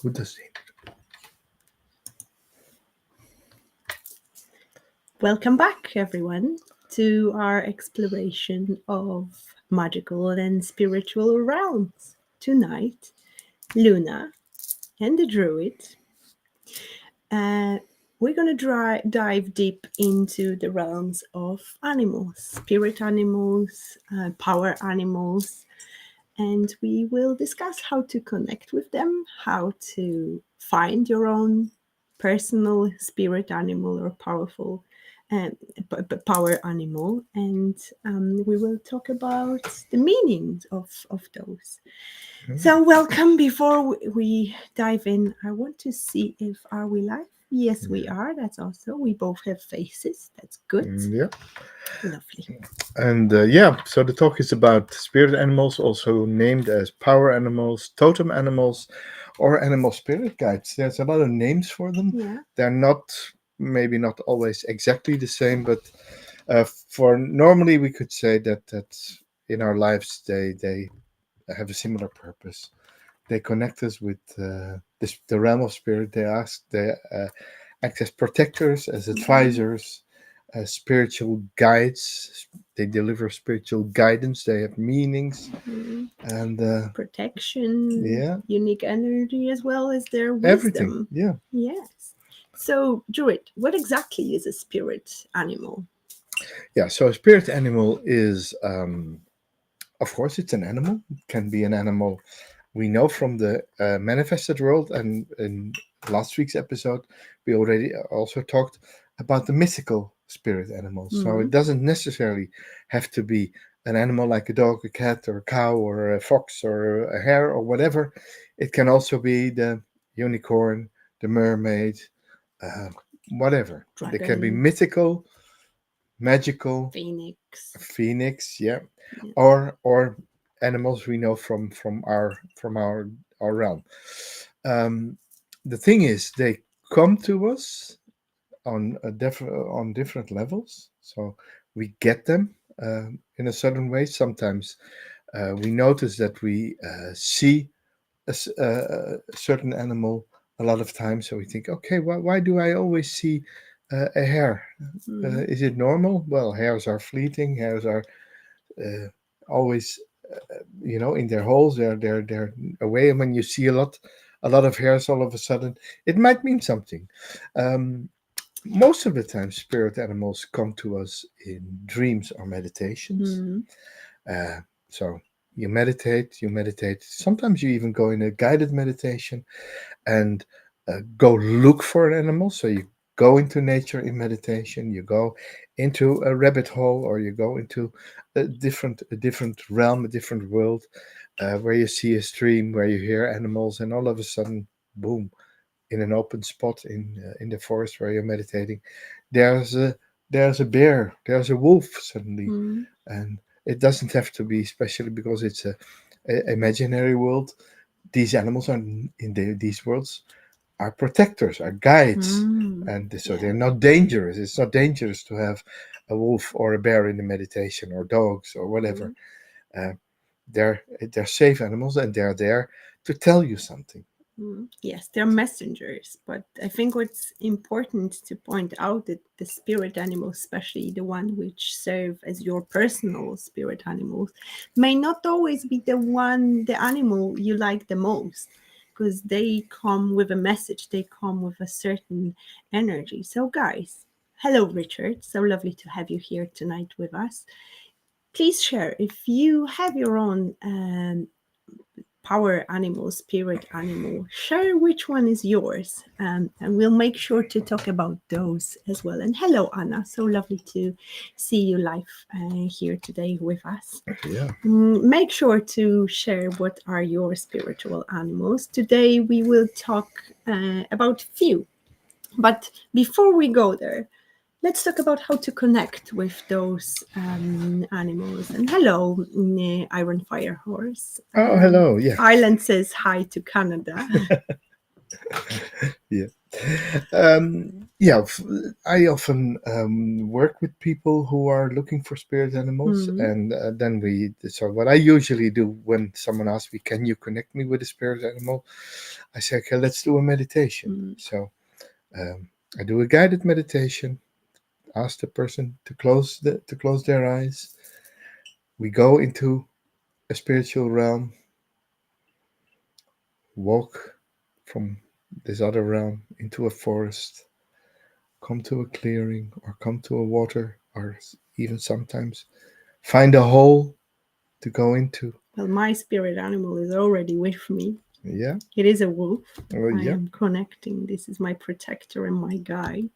Who does it? Welcome back, everyone, to our exploration of magical and spiritual realms. Tonight, Luna and the Druid, uh, we're going to dive deep into the realms of animals, spirit animals, power animals, and we will discuss how to connect with them, how to find your own personal spirit animal or powerful um, power animal, and we will talk about the meanings of those. So, welcome. Before we dive in, I want to see if are we live. Yes, we are. That's also we both have faces. That's good. Yeah. Lovely. And so the talk is about spirit animals, also named as power animals, totem animals, or animal spirit guides. There's a lot of names for them. Yeah. They're maybe not always exactly the same, but for normally we could say that in our lives they have a similar purpose. They connect us with the realm of spirit. They act as protectors, as advisors, as spiritual guides. They deliver spiritual guidance. They have meanings, Mm. and Protection, yeah, unique energy, as well as their everything. wisdom. Yeah, Yes. So, Druid, what exactly is a spirit animal? yeah. So a spirit animal is, of course, it's an animal. It can be an animal we know from the manifested world, and in last week's episode we already also talked about the mythical spirit animals. So it Mm. doesn't necessarily have to be an animal like a dog, a cat, or a cow, or a fox, or a hare, or whatever. It can also be the unicorn, the mermaid, uh, whatever. They can be Dragon, mythical, magical, phoenix. phoenix, yeah, Yeah. or animals we know from our realm. Um, the thing is, they come to us on different levels, so we get them in a certain way. Sometimes we notice that we see a certain animal a lot of times, so we think, okay, why do I always see a hare? Mm. Is it normal? Well, hares are fleeting. Hares are uh, always in their holes. They're away, and when you see a lot of hairs all of a sudden, it might mean something. um, Most of the time spirit animals come to us in dreams or meditations. Mm. So you meditate, sometimes you even go in a guided meditation and go look for an animal. So you go into nature in meditation, you go into a rabbit hole, or you go into a different realm, a different world, where you see a stream, where you hear animals, and all of a sudden, boom, in an open spot in the forest where you're meditating, there's a bear, there's a wolf suddenly. Mm. And it doesn't have to be, especially because it's a imaginary world. These animals are these worlds are protectors, are guides, Mm. and so Yeah. they're not dangerous. It's not dangerous to have a wolf or a bear in the meditation, or dogs or whatever. Mm. Uh, they're safe animals, and they're there to tell you something. Mm. Yes, they're messengers, but I think what's important to point out that the spirit animals, especially the one which serve as your personal spirit animals, may not always be the animal you like the most, because they come with a message, they come with a certain energy. So, guys, hello, Richard. So lovely to have you here tonight with us. Please share if you have your own power animal, spirit animal, share which one is yours. And we'll make sure to talk about those as well. And hello, Anna. So lovely to see you live here today with us. Yeah. Make sure to share what are your spiritual animals. Today we will talk about few. But before we go there, let's talk about how to connect with those animals. And hello, Iron Fire Horse. Oh, hello. Yeah. Ireland says hi to Canada. Yeah. Yeah, I often work with people who are looking for spirit animals, Mm, and then we. So what I usually do when someone asks me, "Can you connect me with a spirit animal?" I say, "Okay, let's do a meditation." mm. So um, I do a guided meditation. Ask the person to close their eyes. We go into a spiritual realm, walk from this other realm into a forest, come to a clearing, or come to a water, or even sometimes find a hole to go into. Well, my spirit animal is already with me. Yeah, It is a wolf. well, I yeah, am connecting. This is my protector and my guide.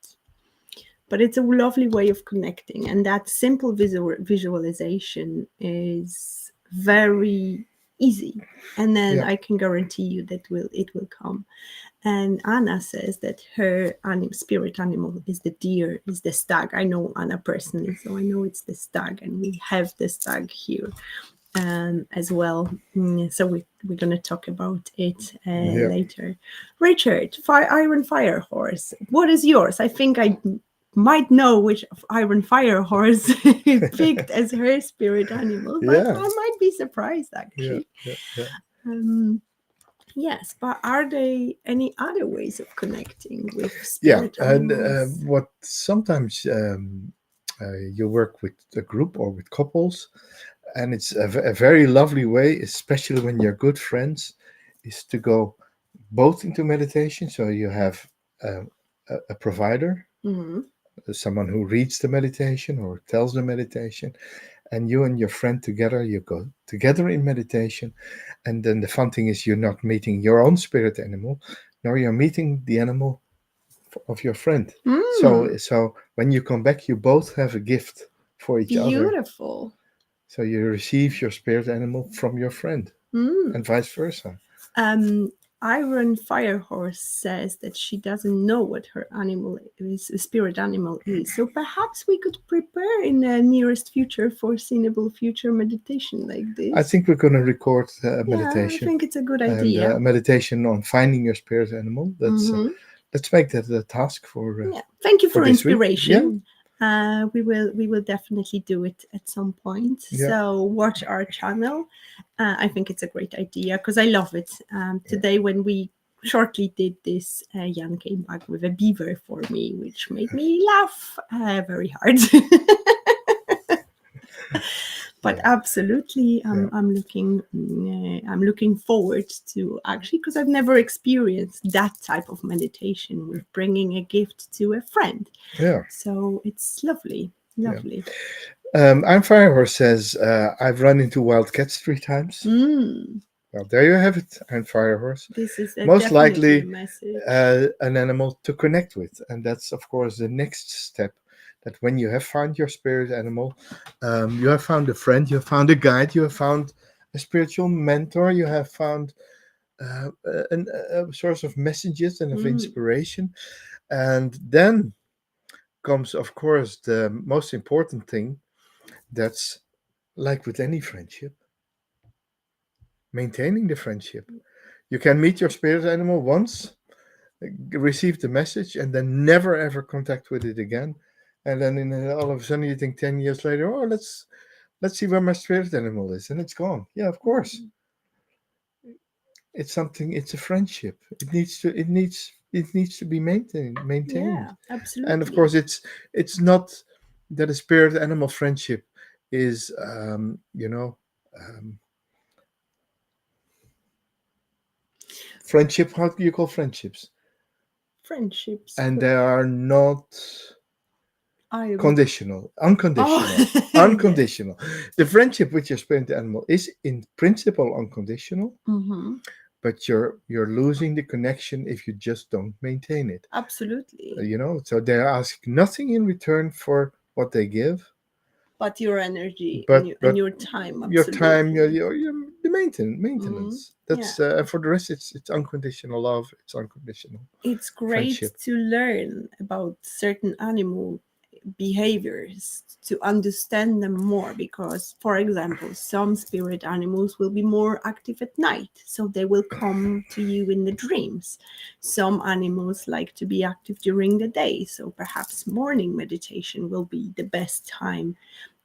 But it's a lovely way of connecting, and that simple visualization is very easy. And then yeah, I can guarantee you that it will come. And Anna says that her spirit animal is the deer, is the stag. I know Anna personally, so I know it's the stag, and we have the stag here as well. So we're going to talk about it yeah, later. Richard, Iron Fire Horse. What is yours? I think I might know which Iron Fire Horse picked as her spirit animal, but yeah, I might be surprised yeah, actually. yeah, yeah. Um, yes, but are there any other ways of connecting with Yeah, spirit and animals? what sometimes you work with a group or with couples, and it's a very lovely way, especially when you're good friends, is to go both into meditation. So you have um, a provider, Mm-hmm. someone who reads the meditation or tells the meditation, and you and your friend together, you go together in meditation. And then the fun thing is you're not meeting your own spirit animal, no, you're meeting the animal of your friend. Mm, So when you come back, you both have a gift for each other. beautiful. So you receive your spirit animal from your friend, Mm. and vice versa. Um, Iron Firehorse says that she doesn't know what her animal is, spirit animal is. So perhaps we could prepare in the nearest future, foreseeable future meditation like I this. think we're going to record a Yeah, I meditation, think it's a good and idea. a meditation on finding your spirit animal. That's Mm-hmm. let's make that a task Yeah, thank you for for this week. Yeah, inspiration. We will definitely do it at some point. yeah, So watch our channel. I think it's a great idea because I love it. yeah. Today when we shortly did this, Jan came back with a beaver for me, which made me laugh very hard. But Yeah, absolutely, yeah, I'm looking forward to actually because I've never experienced that type of meditation with bringing a gift to a friend. yeah, So it's lovely, yeah. lovely. I'm Firehorse says I've run into wild cats 3 times. Mm, Well, there you have it. I'm Firehorse. this is Most definitely a likely message. an animal to connect with, and that's of course the next step. That when you have found your spirit animal, you have found a friend, you have found a guide, you have found a spiritual mentor, you have found a source of messages and of Mm, inspiration, and then comes, of course, the most important thing. That's like with any friendship, maintaining the friendship. You can meet your spirit animal once, receive the message, and then never ever contact with it again. And then all of a sudden you think 10 years later, oh, let's see where my spirit animal is, and it's gone. Yeah, of course. mm, It's something. It's a friendship. It needs to be maintained. yeah, And of absolutely. course, it's not that a spirit animal friendship is um, friendship. How do you call friendships? Friendships. And they are not I would. conditional, Oh, unconditional, yes. unconditional. The friendship with your spirit animal is in principle unconditional, Mm-hmm. but you're losing the connection if you just don't maintain it. Absolutely. So they ask nothing in return for what they give, But your energy and but your time, your time, absolutely. the maintenance. Mm, Maintenance. yeah. That's for the rest. It's unconditional love. It's unconditional It's great friendship. to learn about certain animal behaviors to understand them more, because for example some spirit animals will be more active at night, so they will come to you in the dreams. Some animals like to be active during the day, so perhaps morning meditation will be the best time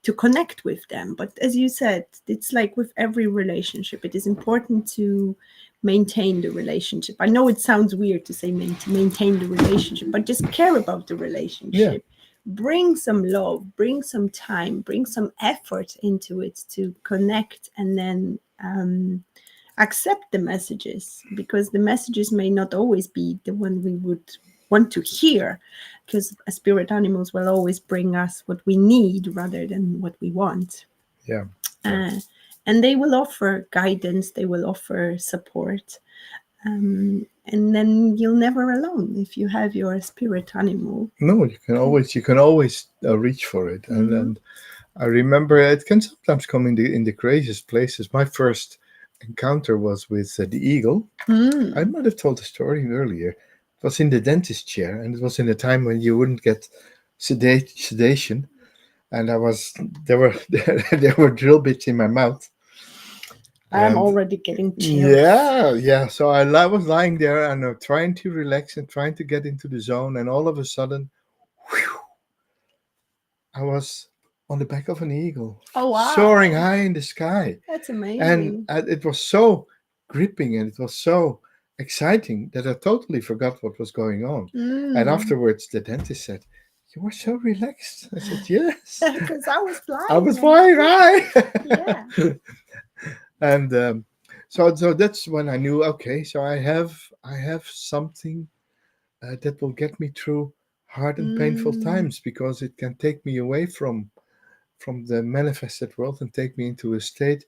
to connect with them. But as you said, it's like with every relationship, it is important to maintain the relationship. I know it sounds weird to say maintain the relationship, but just care about the Yeah, relationship. Bring some love, bring some time, bring some effort into it to connect, and then accept the messages, because the messages may not always be the one we would want to hear, because spirit animals will always bring us what we need rather than what we want. yeah, yeah. uh, and they will offer guidance, they will offer support, and then you're never alone if you have your spirit animal. No, you can always reach for it, and Mm-hmm. and I remember it can sometimes come in the craziest places. My first encounter was with the eagle. I Mm. might have told the story earlier. It was in the dentist chair, and it was in a time when you wouldn't get sedation. And I was there were there were drill bits in my mouth, I'm and already getting chills. yeah, yeah. So I was lying there and trying to relax and trying to get into the zone, and all of a sudden, whew, I was on the back of an eagle, Oh soaring wow, high in the sky, that's and amazing. it was so gripping and it was so exciting that I totally forgot what was going on. And Mm. afterwards, the dentist said, "You were so relaxed." I said, "Yes, Because I was I was flying. flying high." Yeah. And so that's when I knew. Okay, so I have something that will get me through hard and painful Mm. times, because it can take me away from the manifested world and take me into a state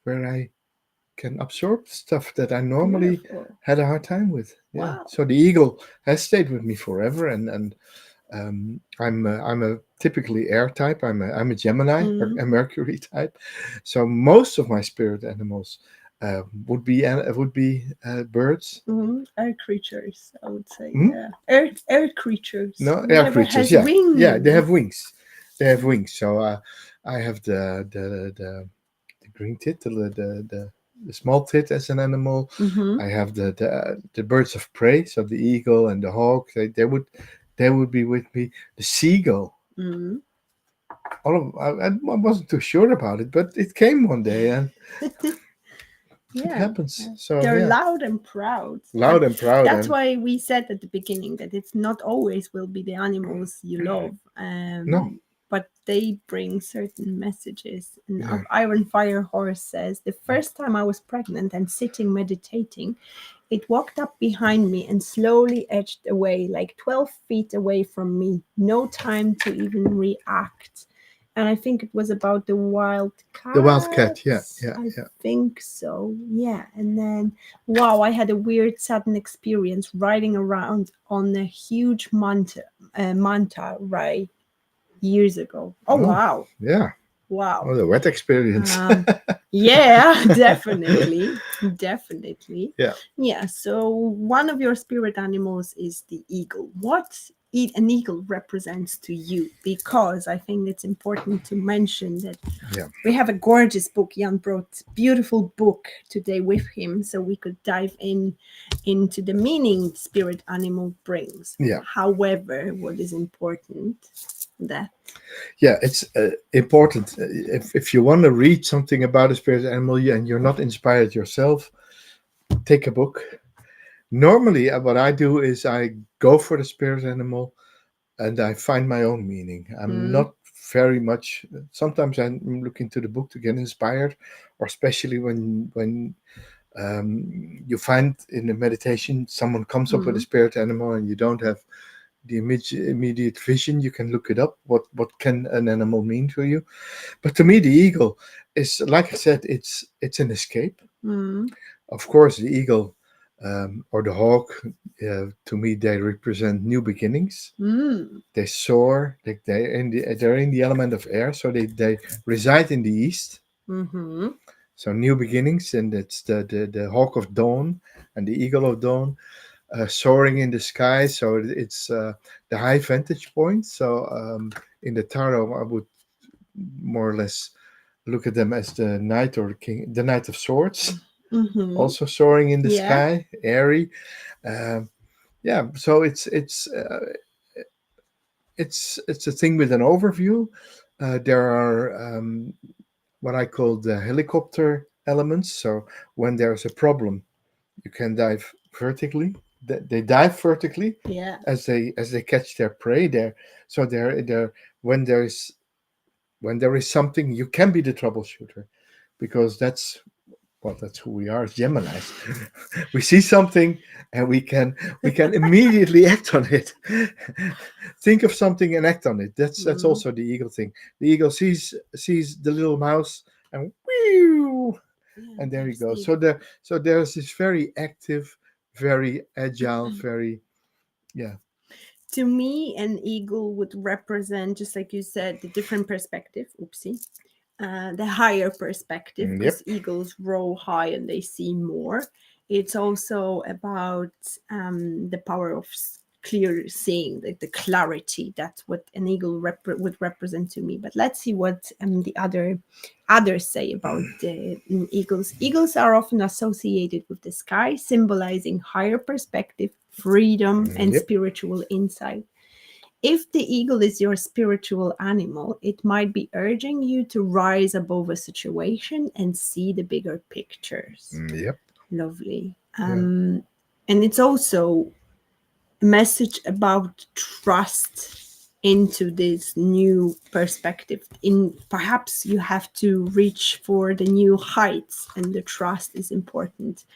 where I can absorb stuff that I normally Beautiful. had a hard time with. Yeah. Wow. So the eagle has stayed with me forever, and I'm a typically air type. I'm a Gemini, Mm. a Mercury type. So most of my spirit animals would be birds. Mm. Air creatures, I would say. Hmm? Yeah. Air creatures. No, air Whatever creatures. has Yeah, yeah. They have wings. wings. They have wings. So I have the green tit, the small tit as an animal. Mm-hmm. I have the birds of prey, so the eagle and the hawk. They would be with me. The seagull. Mm. I wasn't too sure about it, but it came one day and it Yeah. happens. So They're yeah, loud and proud. But loud and proud that's and why we said at the beginning that it's not always will be the animals you love. no, But they bring certain messages. And yeah, Iron Fire Horse says, the first time I was pregnant and sitting meditating, it walked up behind me and slowly edged away, like 12 feet away from me. No time to even react. And I think it was about the wild the wildcat. Yeah, cats. yeah, I yeah. think so. Yeah. And then, wow, I had a weird, sudden experience riding around on a huge manta ray years ago. Oh, Oh, wow. yeah. Wow. Oh, the wet experience. Um, yeah, definitely. Definitely. Yeah. Yeah, so one of your spirit animals is the eagle. What an eagle represents to you? Because I think it's important to mention that Yeah. we have a gorgeous book. Jan brought beautiful book today with him, so we could dive into the meaning spirit animal brings. Yeah. However, what is important that Yeah, it's important. If you want to read something about a spirit animal and you're not inspired yourself, take a book. Normally, what I do is I go for the spirit animal and I find my own meaning. I'm mm, not very much. Sometimes I look into the book to get inspired, or especially when you find in the meditation someone comes up with a mm, spirit animal and you don't have the immediate vision. You can look it up. What can an animal mean to you? But to me, the eagle is, like I said, it's an escape. mm, Of course, the eagle or the hawk, to me, they represent new beginnings. mm, They soar. They're in the element of air, so they reside in the east. mm-hmm. So new beginnings, and it's the hawk of dawn and the eagle of dawn. soaring in the sky. So it's the high vantage point. So in the tarot, I would more or less look at them as the knight or the king, the knight of swords, Mm-hmm. also soaring in the Yeah. sky, airy. Um, yeah, so it's a thing with an overview. There are what I call the helicopter elements. So when there's a problem, you can dive vertically. They dive vertically Yeah. as they catch their prey. There, so they're when there's when there is something, you can be the troubleshooter, because that's who we are as Geminis. We see something and we can immediately act on it. Think of something and act on it. That's Mm. also the eagle thing. The eagle sees the little mouse and whew, Yeah. and there you There's go. the So there's this very active, very agile, very yeah. To me, an eagle would represent, just like you said, the different perspective. Oopsie. The higher perspective, because Yep. eagles row high and they see more. It's also about the power of clear seeing, the clarity. That's what an eagle would represent to me. But let's see what the others say about the eagles. Eagles are often associated with the sky, symbolizing higher perspective, freedom, and Yep. spiritual insight. If the eagle is your spiritual animal, it might be urging you to rise above a situation and see the bigger pictures. Yep. Lovely. Yeah. And it's also a message about trust into this new perspective. In perhaps you have to reach for the new heights, and the trust is important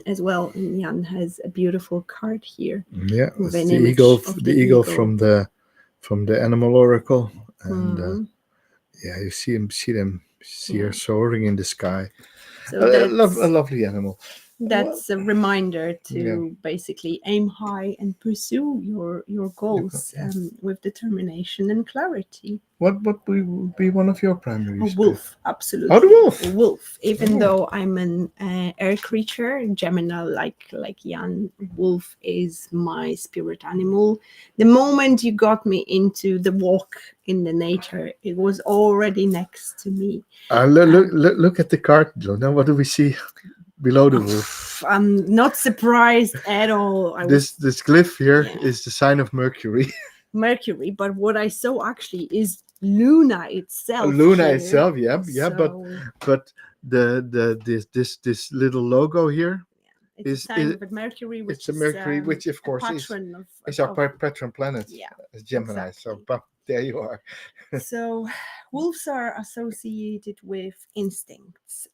as well. And Jan has a beautiful card here Yeah. with It's an the eagle. image of The the eagle eagle. from the animal oracle, and Hmm. yeah, you see her Yeah. soaring in the sky. So A that's lovely animal. Well, that's a reminder yeah. to basically aim high and pursue your goals Yeah. with determination and clarity. What would be one of your primary A spirit? wolf, Oh, the absolutely. A wolf. wolf. Even Oh, though I'm an air creature, Gemini, like Jan, wolf is my spirit animal. The moment you got me into the walk in the nature, it was already next to me. look at the card, John. Now, what do we see below the wolf? I'm not surprised at all. I This was, this glyph here yeah, is the sign of Mercury. Mercury, but what I saw actually is Luna itself Luna here. itself, yeah, yeah, So but the this little logo here it's a sign is of Mercury, it's which a is Mercury, which of a course patron is our of patron planet yeah, as Gemini. So, exactly. but there you are. So wolves are associated with instincts,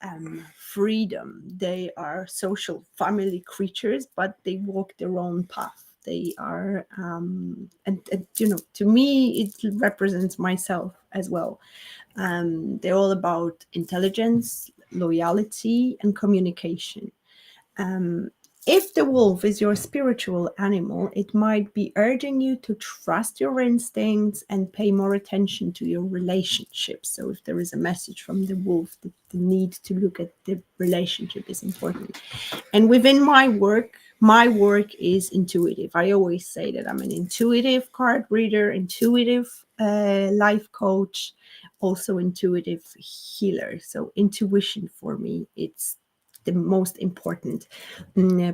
freedom. They are social family creatures, but they walk their own path. They are, and to me, it represents myself as well. They're all about intelligence, loyalty, and communication. Um, if the wolf is your spiritual animal, it might be urging you to trust your instincts and pay more attention to your relationships. So, if there is a message from the wolf, the need to look at the relationship is important. And within my work is intuitive. I always say that I'm an intuitive card reader, intuitive life coach, also intuitive healer. So intuition for me, it's the most important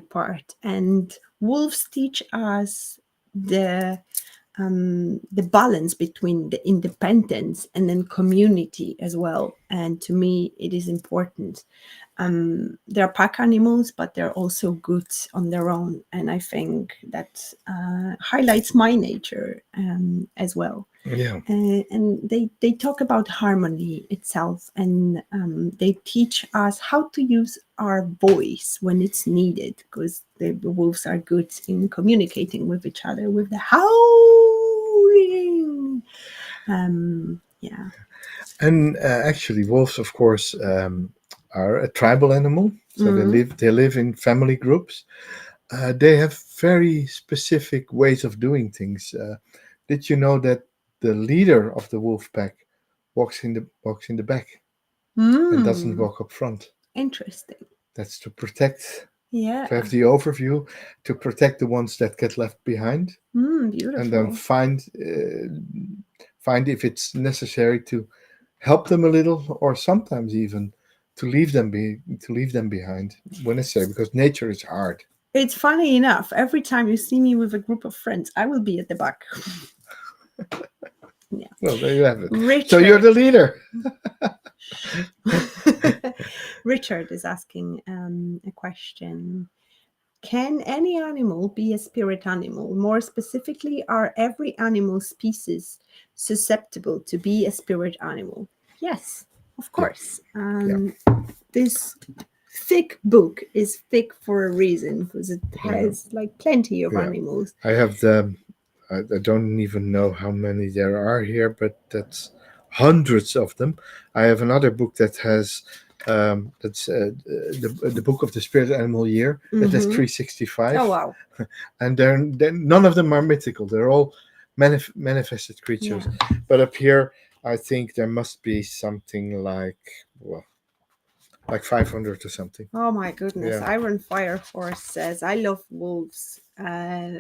part. And wolves teach us the balance between the independence and then community as well. And to me, it is important. They're pack animals, but they're also good on their own. And I think that highlights my nature as well. Yeah, And they talk about harmony itself, and they teach us how to use our voice when it's needed, because the wolves are good in communicating with each other with the howling. Yeah. and actually, wolves, of course, are a tribal animal. So Mm. they live in family groups. They have very specific ways of doing things. Did you know that the leader of the wolf pack walks in the back and doesn't Mm. walk up front? Interesting. That's to protect. Yeah. to have the overview, to protect the ones that get left behind, and then Beautiful. find if it's necessary to help them a little, or sometimes even to leave them behind when necessary, because nature is hard. It's funny enough, every time you see me with a group of friends, I will be at the back. Yeah. Well, there you have it. So you're Richard. the leader. Richard is asking a question. Can any animal be a spirit animal? More specifically, are every animal species susceptible to be a spirit animal? Yes, of Yeah, course. yeah, This thick book is thick for a reason because it yeah, has like plenty of yeah. animals. I have I don't even know how many there are here, but that's hundreds of them. I have another book that has that's the book of the spirit animal year, that has Mm-hmm. 365, Oh wow. and they're none of them are mythical. They're all manifested Yeah. creatures. But up here, I think there must be something like, well, like 500 or something. Oh my goodness. Yeah, Iron Fire Horse says, I love wolves.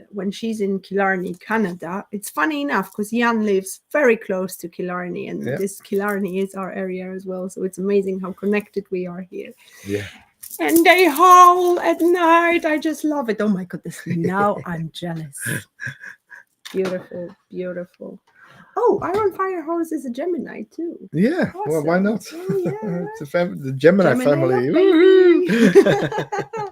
When she's in Killarney, Canada, it's funny enough because Jan lives very close to Killarney, and yeah, this Killarney is our area as well. So it's amazing how connected we are here. yeah. And they howl at night. I just love it. Oh my goodness. Now I'm jealous. Beautiful, beautiful. Oh, Iron Fire Horse is a Gemini too. Yeah, well, why Awesome. not? Oh yeah. The Gemini Gemini family. up, baby. Woohoo!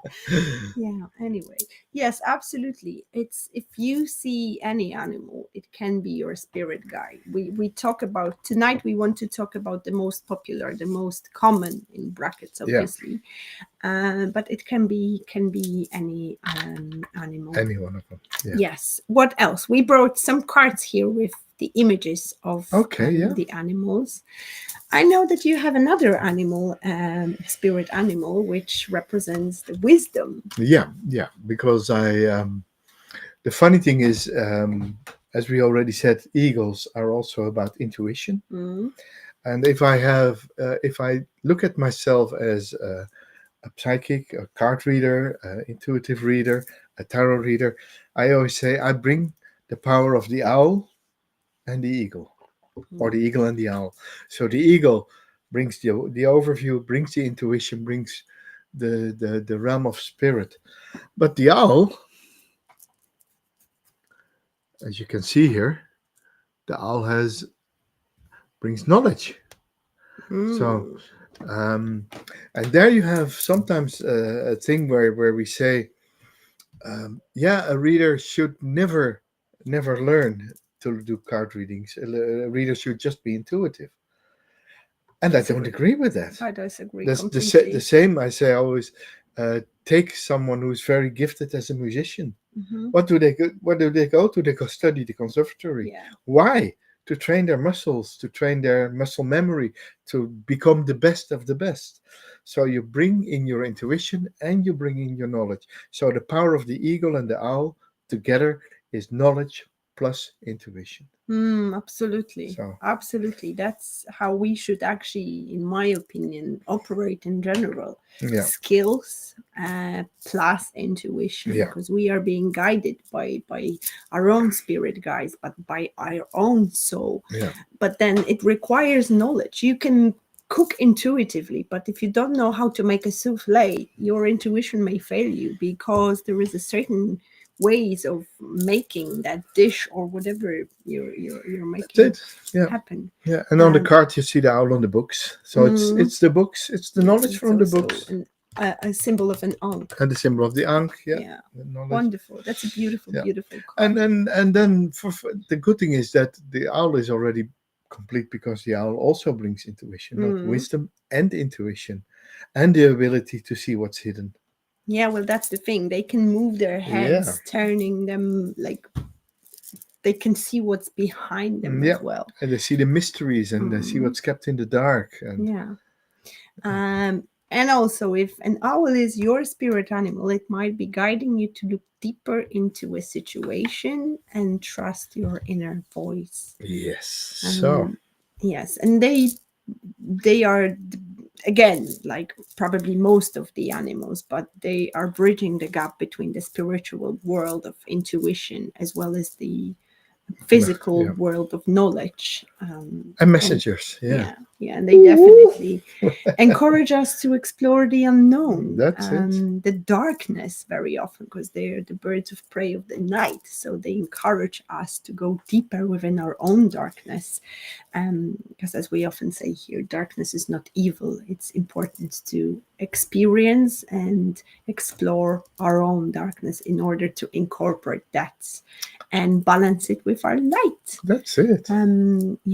Yeah, anyway. Yes, absolutely. It's if you see any animal, it can be your spirit guide. We talk about tonight we want to talk about the most popular, the most common in brackets, Yeah, obviously. But it can be any animal. any one of them. Yeah. Yes. What else? We brought some cards here with the images of Okay. Yeah. the animals. I know that you have another animal, spirit animal, which represents the wisdom. Yeah. Yeah. Because the funny thing is, as we already said, eagles are also about intuition. Mm. And if I look at myself as a psychic, a card reader, an intuitive reader, a tarot reader, I always say I bring the power of the owl and the eagle, or the eagle and the owl. So the eagle brings the overview, brings the intuition, brings the realm of spirit. But the owl, as you can see here, the owl has brings knowledge. So Mm. um, and there you have sometimes a thing where we say, yeah, a reader should never learn to do card readings. A reader should just be intuitive, and I don't Disagree. agree with that. I disagree That's the completely. same. I say always, take someone who's very gifted as a musician. Hmm. What do they go? Where do they go to? They go study the conservatory. Yeah. Why? To train their muscles, to train their muscle memory, to become the best of the best. So you bring in your intuition and you bring in your knowledge. So the power of the eagle and the owl together is knowledge plus intuition. Absolutely. So Absolutely. That's how we should actually, in my opinion, operate in general. yeah, Skills plus intuition, yeah, because we are being guided by our own spirit guides, but by our own soul. yeah. But then it requires knowledge. You can cook intuitively, but if you don't know how to make a souffle, your intuition may fail you because there is a certain ways of making that dish or whatever you're That's making it. Yeah. happen. Yeah, and on the Um, card you see the owl on the books. So mm, it's the books, it's the yes, knowledge it's from the also books, a symbol of an ankh. and the symbol of the ankh. Yeah, Yeah, the knowledge. wonderful. That's a beautiful, Yeah, beautiful and card. then the good thing is that the owl is already complete, because the owl also brings intuition, not Mm. wisdom and intuition, and the ability to see what's hidden. Yeah, well, that's the thing. They can move their Yeah, heads, turning them like they can see what's behind them yeah, as well. and they see the mysteries and they see Mm. what's kept in the dark. And Yeah. And also, if an owl is your spirit animal, it might be guiding you to look deeper into a situation and trust your inner voice. yes, so Um, yes, and they are again, like probably most of the animals, but they are bridging the gap between the spiritual world of intuition as well as the physical Yeah. world of knowledge. And And messengers. Yeah. yeah, and they definitely encourage us to explore the unknown, That's it. the darkness very often, because they're the birds of prey of the night. So they encourage us to go deeper within our own darkness. Because as we often say here, darkness is not evil. It's important to experience and explore our own darkness in order to incorporate that and balance it with our light. That's it.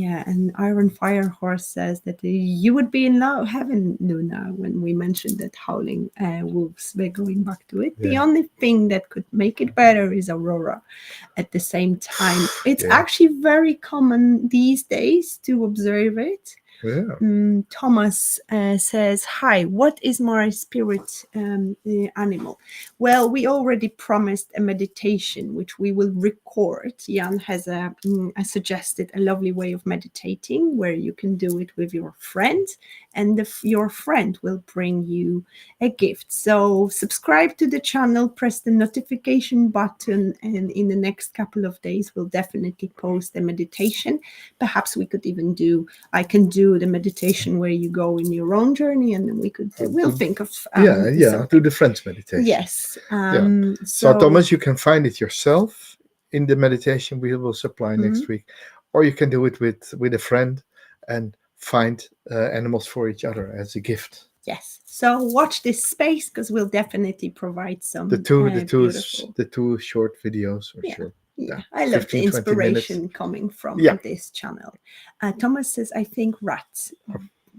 Yeah, and Iron Fire Horse says that you would be in love, heaven, Luna, when we mentioned that howling wolves. We're going back to it. The Yeah. only thing that could make it better is Aurora. At the same time, it's Yeah. actually very common these days to observe it. Yeah. Thomas says, "Hi, what is my spirit animal?" Well, we already promised a meditation, which we will record. Jan has suggested a lovely way of meditating where you can do it with your friend, and your friend will bring you a gift. So subscribe to the channel, press the notification button, and in the next couple of days, we'll definitely post a meditation. Perhaps we could even I can do the meditation where you go in your own journey, and then we'll think of Do the friends meditation. Yes. So Thomas, you can find it yourself in the meditation we will supply next week, or you can do it with a friend and find animals for each other as a gift. Yes. So watch this space, because we'll definitely provide some the two short videos or short. Yeah, I love the 15, 20 inspiration minutes. coming from Yeah. this channel. Thomas says, I think rats.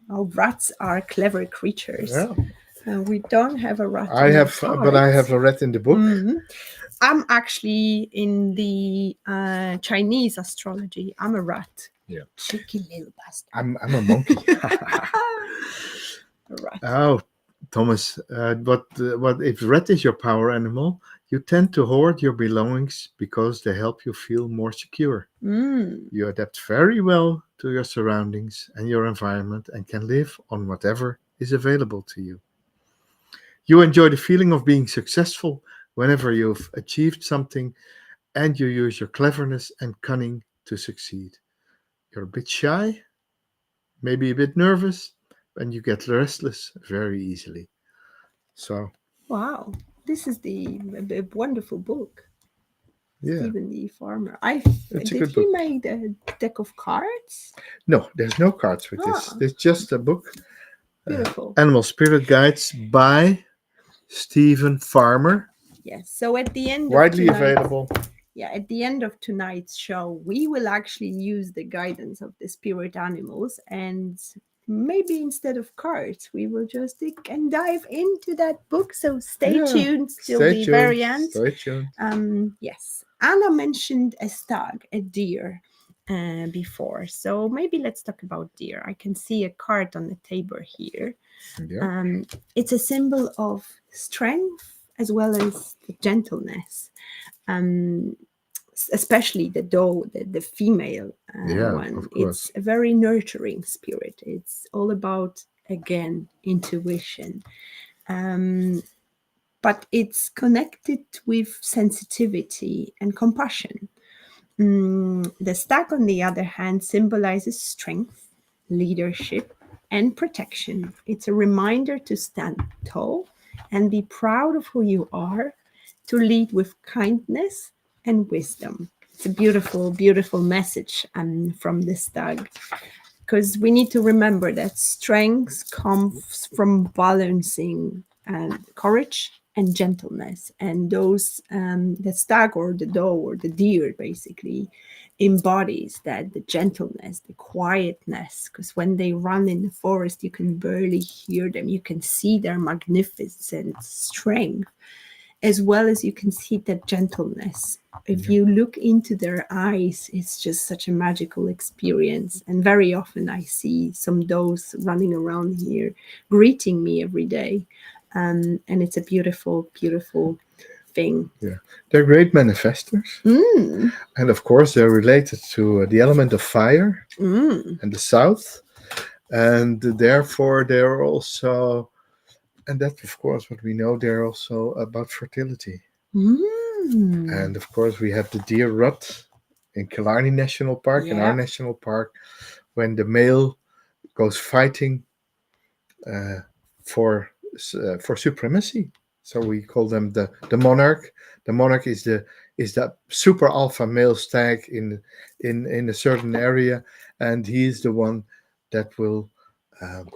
Oh, rats are clever creatures. Yeah. We don't have a rat. I have, but I have a rat in the book. I'm actually in the Chinese astrology. I'm a rat. Yeah. Cheeky little bastard. I'm a monkey. A rat. Oh, Thomas, what if rat is your power animal? You tend to hoard your belongings because they help you feel more secure. You adapt very well to your surroundings and your environment and can live on whatever is available to you. You enjoy the feeling of being successful whenever you've achieved something, and you use your cleverness and cunning to succeed. You're a bit shy, maybe a bit nervous, and you get restless very easily. So, wow, this is a wonderful book. yeah, Stephen the Farmer. Did he make a deck of cards? No, there's no cards with this. It's just a book. Beautiful. Animal Spirit Guides by Stephen Farmer. Yes. So at the end, widely available. Yeah, at the end of tonight's show, we will actually use the guidance of the spirit animals, and maybe instead of cards, we will just dig and dive into that book. So stay tuned till the very end. Stay tuned. Yes. Anna mentioned a stag, a deer, before. So maybe let's talk about deer. I can see a card on the table here. Yeah. It's a symbol of strength as well as gentleness. Especially the doe, the female one. Of course. It's a very nurturing spirit. It's all about, again, intuition. But it's connected with sensitivity and compassion. The stag, on the other hand, symbolizes strength, leadership, and protection. It's a reminder to stand tall and be proud of who you are, to lead with kindness and wisdom. It's a beautiful, beautiful message from the stag, because we need to remember that strength comes from balancing courage and gentleness, and those the stag or the doe or the deer basically embodies that, the gentleness, the quietness, because when they run in the forest you can barely hear them. You can see their magnificent strength, as well as you can see that gentleness. If you look into their eyes, it's just such a magical experience. And very often I see some does running around here greeting me every day. And it's a beautiful, beautiful thing. Yeah, they're great manifestors. And of course, they're related to the element of fire and the south. and therefore they're also, and that's of course what we know, they're also about fertility. Mm. And of course we have the deer rut in Killarney National Park, in our Yeah. national park, when the male goes fighting uh, for for supremacy. So we call them the monarch. The monarch is the super alpha male stag in a certain area, and he is the one that will, um,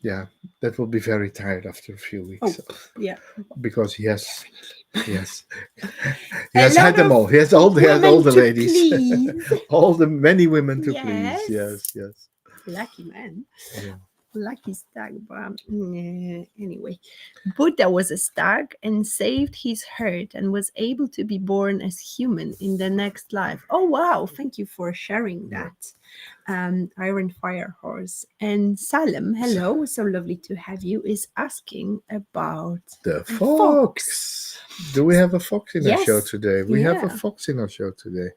yeah, that will be very tired after a few Oh, weeks yeah. because he has he A has had lot them of all. He has all women the to ladies, please. all the many women to please. Yes. Yes, yes, Lucky man. yeah, Lucky stag. But anyway, Buddha was a stag and saved his herd and was able to be born as human in the next life. Oh wow! Thank you for sharing yeah. that, Iron Fire Horse. And Salem, So, hello, so lovely to have you. Is asking about the a fox. fox. Do we have a fox in our show Yes, today? We have a yeah, fox in our show today.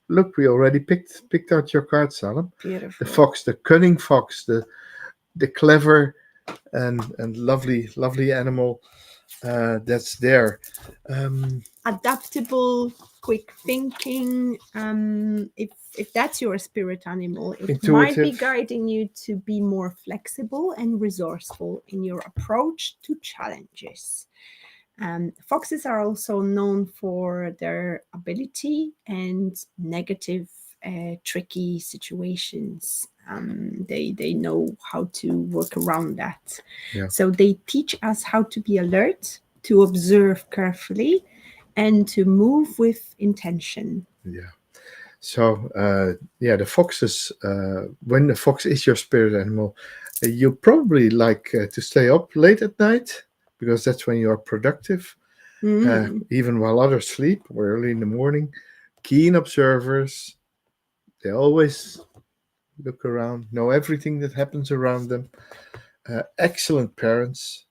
Look, we already picked out your card, Salem. The beautiful. fox, the cunning fox, the clever and lovely animal that's there. Um, Adaptable, quick thinking. If that's your spirit animal, it might be Intuitive. guiding you to be more flexible and resourceful in your approach to challenges. Foxes are also known for their ability and negative, tricky situations. They know how to work around that. Yeah, So they teach us how to be alert, to observe carefully, and to move with intention. yeah. So, yeah, the foxes. When the fox is your spirit animal, you probably like to stay up late at night because that's when you are productive, Mm, even while others sleep or early in the morning. Keen observers. They always look around, know everything that happens around them. Excellent parents,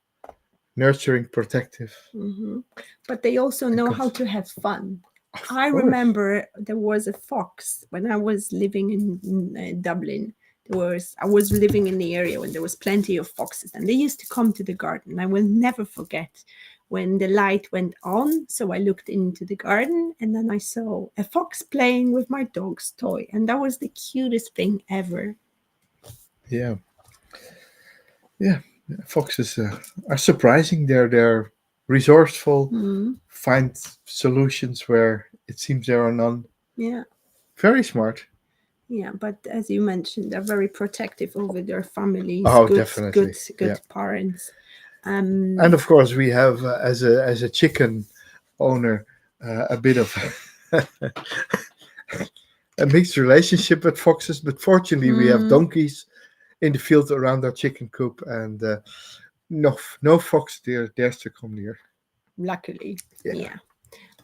nurturing, protective. mhm. But they also And know how to have fun. of I course, remember there was a fox when I was living in Dublin. I was living in the area when there was plenty of foxes, and they used to come to the garden. I will never forget when the light went on. So I looked into the garden, and then I saw a fox playing with my dog's toy, and that was the cutest thing ever. yeah, yeah. Foxes are surprising. They're resourceful, Mm, find solutions where it seems there are none. yeah. Very smart. Yeah, but as you mentioned, they're very protective over their families. Oh, Good, good, definitely. Yeah. good parents. And Um, of course, we have as a chicken owner a bit of a mixed relationship with foxes. But fortunately, we have mm, donkeys in the field around our chicken coop, and no fox dares to come near. luckily, Yeah. yeah.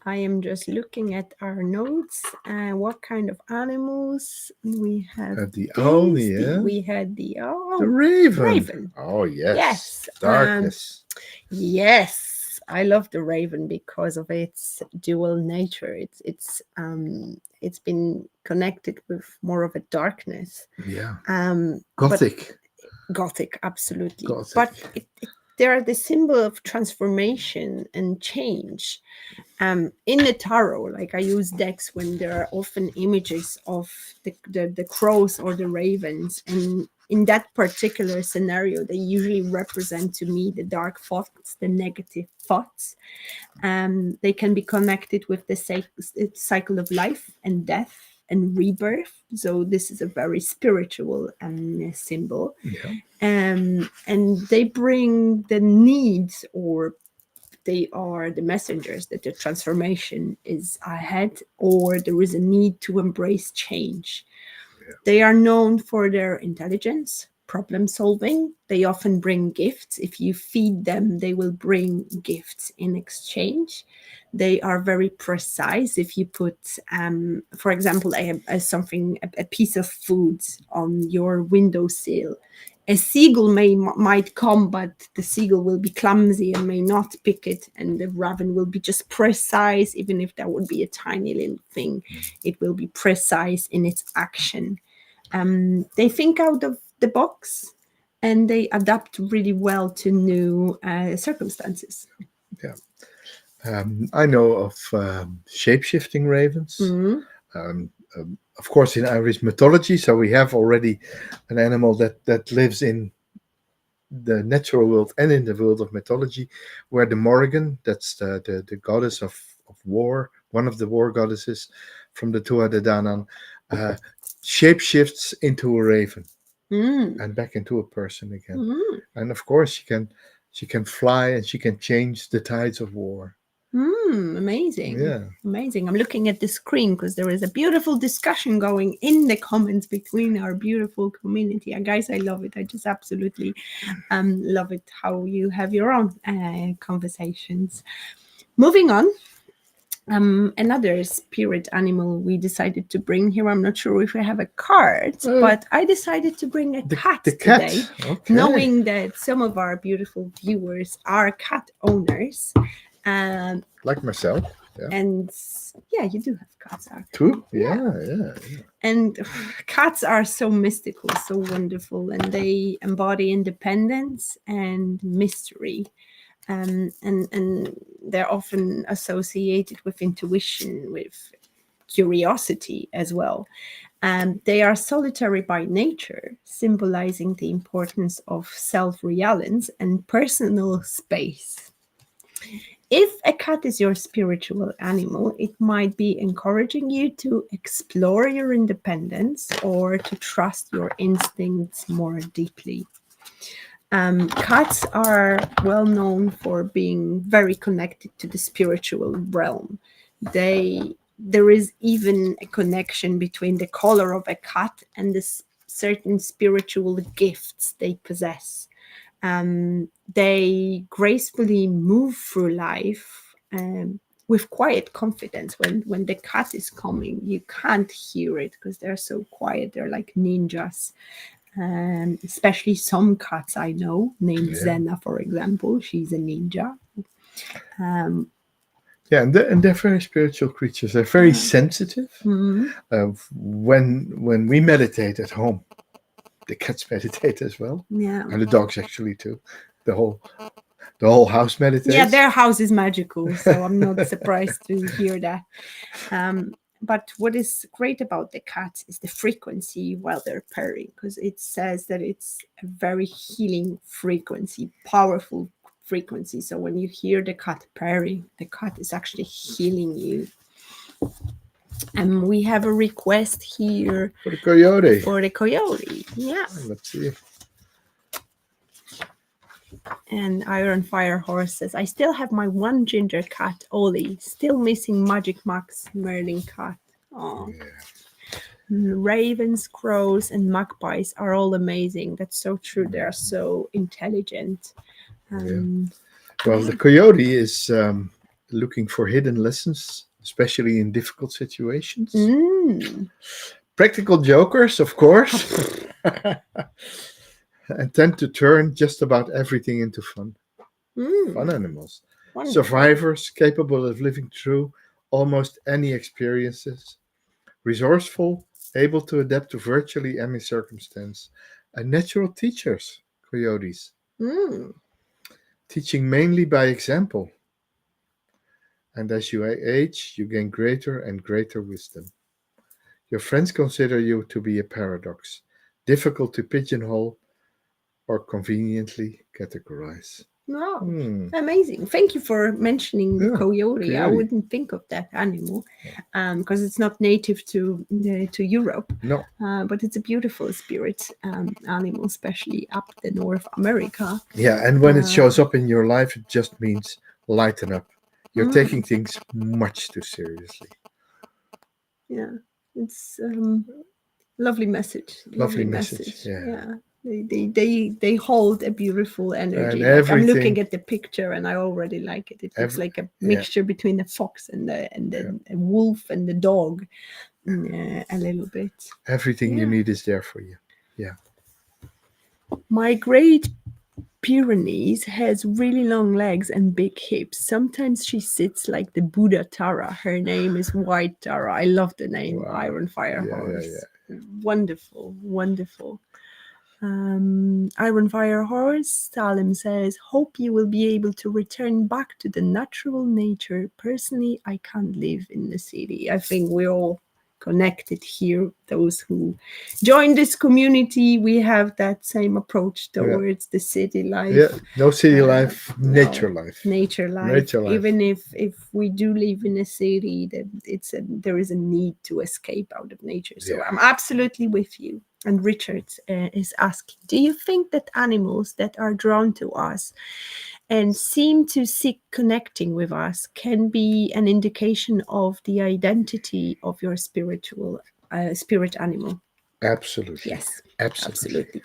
I am just looking at our notes. What kind of animals we had? The owl, This. yeah. We had the The oh, raven. raven. Oh yes. Yes. Darkness. Yes. I love the raven because of its dual nature. It's been connected with more of a darkness. Yeah. But Gothic. Gothic, absolutely. But Gothic. they are the symbol of transformation and change. In the tarot, like I use decks when there are often images of the crows or the ravens, and in that particular scenario, they usually represent to me the dark thoughts, the negative thoughts. They can be connected with the cycle of life and death and rebirth. So this is a very spiritual symbol, Yeah. and they bring the needs, or they are the messengers that the transformation is ahead, or there is a need to embrace change. They are known for their intelligence, problem solving. They often bring gifts. If you feed them, they will bring gifts in exchange. They are very precise. If you put, for example, a piece of food on your windowsill, a seagull might come, but the seagull will be clumsy and may not pick it, and the raven will be just precise. Even if that would be a tiny little thing, it will be precise in its action. They think out of the box, and they adapt really well to new circumstances. Yeah. I know of shape-shifting ravens. Mm. Of course, in Irish mythology, so we have already an animal that lives in the natural world and in the world of mythology, where the Morrigan, that's the goddess of war, one of the war goddesses from the Tuatha De Danann, uh, shapeshifts into a raven Mm. and back into a person again. Mm. And of course, she can fly and she can change the tides of war. Amazing. Yeah. Amazing. I'm looking at the screen because there is a beautiful discussion going in the comments between our beautiful community. And guys, I love it. I just absolutely love it how you have your own conversations. Moving on. Another spirit animal we decided to bring here. I'm not sure if we have a card, but I decided to bring a cat The cat. today, Okay. knowing that some of our beautiful viewers are cat owners. Like myself. Yeah. And yeah, you do have cats. True. Yeah. And cats are so mystical, so wonderful, and they embody independence and mystery. And they're often associated with intuition, with curiosity as well. They are solitary by nature, symbolizing the importance of self-reliance and personal space. If a cat is your spiritual animal, it might be encouraging you to explore your independence or to trust your instincts more deeply. Cats are well known for being very connected to the spiritual realm. There is even a connection between the color of a cat and the certain spiritual gifts they possess. They gracefully move through life with quiet confidence. When the cat is coming, you can't hear it because they're so quiet. They're like ninjas. Especially some cats I know, named Zena, for example. She's a ninja. Yeah, and they're very spiritual creatures. They're very sensitive. Mhm. When we meditate at home, the cats meditate as well, Yeah. and the dogs actually too. The whole house meditates. Yeah, their house is magical, so I'm not surprised to hear that. But what is great about the cats is the frequency while they're purring, because it says that it's a very healing frequency, powerful frequency. So when you hear the cat purring, the cat is actually healing you. And we have a request here For the coyote. for the coyote. Yeah. Let's see. And Iron Fire Horse says, I still have my one ginger cat, Ollie. Still missing Magic Max Merlin cat. Oh. Yeah. Ravens, crows, and magpies are all amazing. That's so true. They are so intelligent. Well, the coyote is looking for hidden lessons, especially in difficult situations. Practical jokers, of course. And tend to turn just about everything into fun. Fun animals. Wonderful. Survivors capable of living through almost any experiences. Resourceful, able to adapt to virtually any circumstance. And natural teachers, coyotes. Teaching mainly by example. And as you age, you gain greater and greater wisdom. Your friends consider you to be a paradox, difficult to pigeonhole or conveniently categorize. Wow, amazing. Thank you for mentioning the coyote. I coyote. wouldn't think of that animal because it's not native to Europe. No. But it's a beautiful spirit animal, especially up the North America. Yeah, and when it shows up in your life, it just means lighten up. You're taking things much too seriously. Yeah, it's lovely message. Lovely message. Yeah. They hold a beautiful energy. And Like, I'm looking at the picture and I already like it. It looks like a mixture between a fox and a wolf and the dog, a little bit. Everything you need is there for you. Yeah. My Great Pyrenees has really long legs and big hips. Sometimes she sits like the Buddha Tara. Her name is White Tara. I love the name. Iron Fire Horse. Wonderful, wonderful. Iron Fire Horse, Salim says, hope you will be able to return back to the natural nature. Personally, I can't live in the city. I think we're all connected here. Those who join this community, we have that same approach Yeah. towards the city Yeah. life. No city life, No, nature life. nature life. Nature life. Even if we do live in a city, there is a need to escape out of nature. So Yeah. I'm absolutely with you. And Richard is asking, do you think that animals that are drawn to us and seem to seek connecting with us can be an indication of the identity of your spirit animal? Absolutely. Yes, Absolutely. absolutely.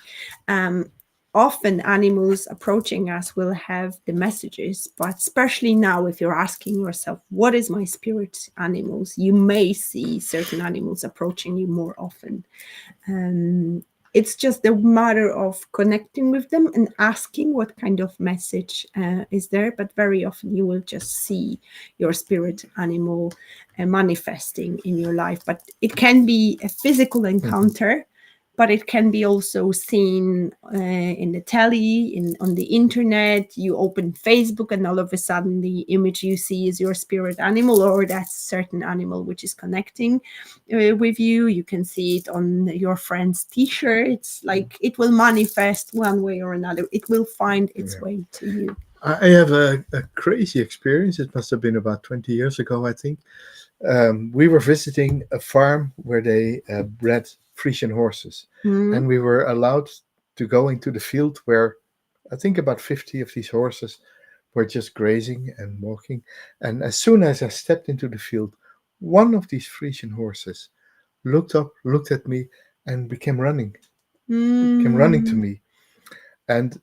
Um, Often animals approaching us will have the messages, but especially now, if you're asking yourself, what is my spirit animals? You may see certain animals approaching you more often. Um, it's just a matter of connecting with them and asking what kind of message is there. But very often you will just see your spirit animal manifesting in your life. But it can be a physical encounter, but it can be also seen in the telly, on the internet. You open Facebook, and all of a sudden, the image you see is your spirit animal, or that certain animal which is connecting with you. You can see it on your friend's T-shirts. Like it will manifest one way or another. It will find its Yeah. way to you. I have a crazy experience. It must have been about 20 years ago, I think. We were visiting a farm where they bred Frisian horses, Mm. and we were allowed to go into the field where I think about 50 of these horses were just grazing and walking. And as soon as I stepped into the field, one of these Frisian horses looked up, looked at me, and became running to Mm. me, and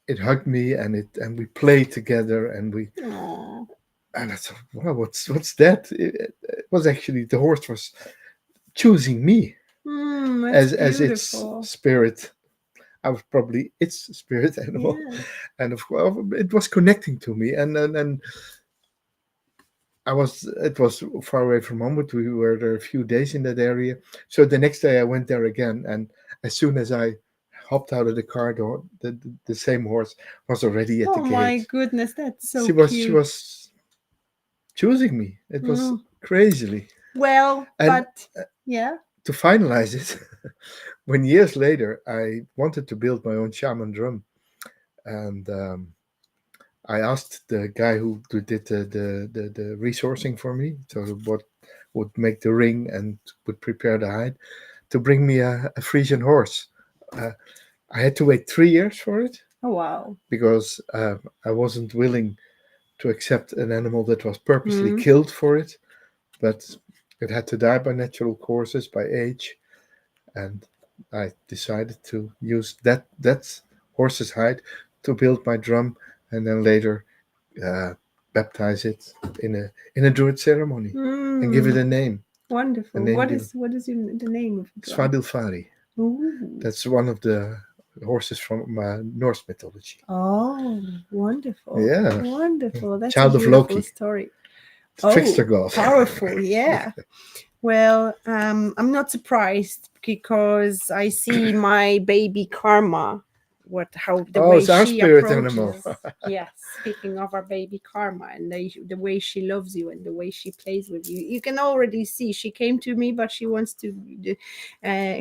it hugged me, and we played together, Aw. and I thought, wow, what's that? It was actually the horse was choosing me That's as its beautiful. spirit. I was probably its spirit animal, Yeah. and of course it was connecting to me. And it was far away from home, but we were there a few days in that area. So the next day I went there again, and as soon as I hopped out of the car, the same horse was already at the Oh my gate. goodness, that's so She cute. was choosing me. It was Mm. crazily. Well, And but yeah. to finalize it, when years later I wanted to build my own shaman drum, and I asked the guy who did the resourcing for me, so what would make the ring and would prepare the hide, to bring me a Frisian horse. Uh, I had to wait 3 years for it Oh wow. because I wasn't willing to accept an animal that was purposely Mm. killed for it, but it had to die by natural causes, by age, and I decided to use that horse's hide to build my drum, and then later uh, baptize it in a Druid ceremony and give it Mm. a name. A Wonderful. name given The name of the drum? Svadilfari. Ooh. That's one of the horses from Norse mythology. Oh, wonderful. Yeah, Wonderful. That's a child of beautiful Loki, story. the trickster Oh, god. powerful. Yeah. Well, I'm not surprised because I see my baby Karma, how the Oh, way it's our she spirit animal. approaches. Yes, speaking of our baby Karma and the way she loves you and the way she plays with you, you can already see she came to me, but she wants to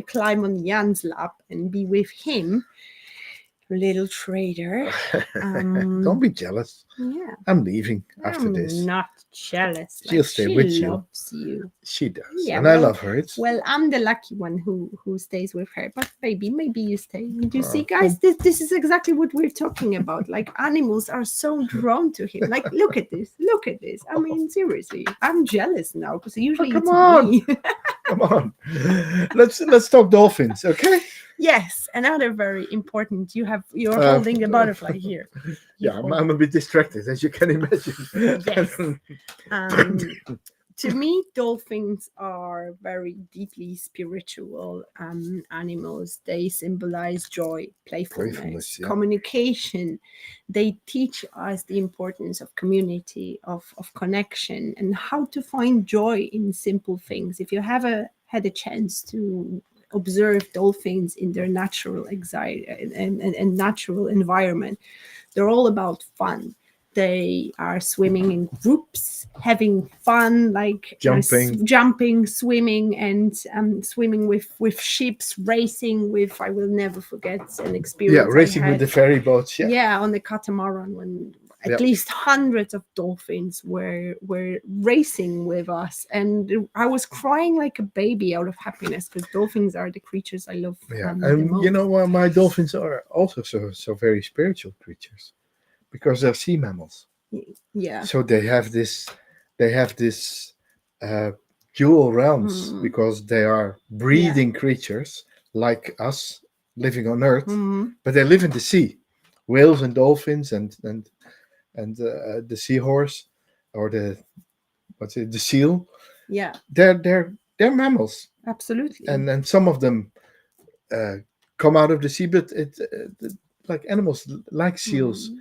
climb on Jan's lap and be with him, little trader. Don't Um, be jealous. yeah, I'm leaving after I'm this. not jealous. She'll Like stay she with you. loves you. She does, Yeah, and I well, love her. It's I'm the lucky one who stays with her. But maybe you stay. You see, guys, oh, this is exactly what we're talking about. Like animals are so drawn to him. Like look at this, look at this. I mean, seriously, I'm jealous now because oh, usually come it's on, me. come on. Let's talk dolphins, okay? Yes, another very important. You're Uh, holding a butterfly here. You yeah, hold. I'm a bit distracted, as you can Yes. imagine. Um, to me, dolphins are very deeply spiritual animals. They symbolize joy, playfulness, Playfulness, yeah. communication. They teach us the importance of community, of connection, and how to find joy in simple things. If you had a chance to observe dolphins in their natural and natural environment, they're all about fun. They are swimming in groups, having fun, like Jumping. jumping, swimming, and swimming with ships, racing with. I will never forget an Yeah, experience I racing with the had. ferry boats. Yeah. Yeah, on the catamaran when at Yeah. least hundreds of dolphins were racing with us, and I was crying like a baby out of happiness because dolphins are the creatures I love Yeah. the And you most. know why my dolphins are also so very spiritual creatures? Because they're sea mammals. Yeah. So they have this uh, dual realms Mm. because they are Yeah. breathing creatures like us living on Earth, Mm. but they live in the sea. Whales and dolphins and the seahorse or the seal. Yeah. They're mammals, Absolutely. and some of them uh, come out of the sea, but like animals like seals Mm.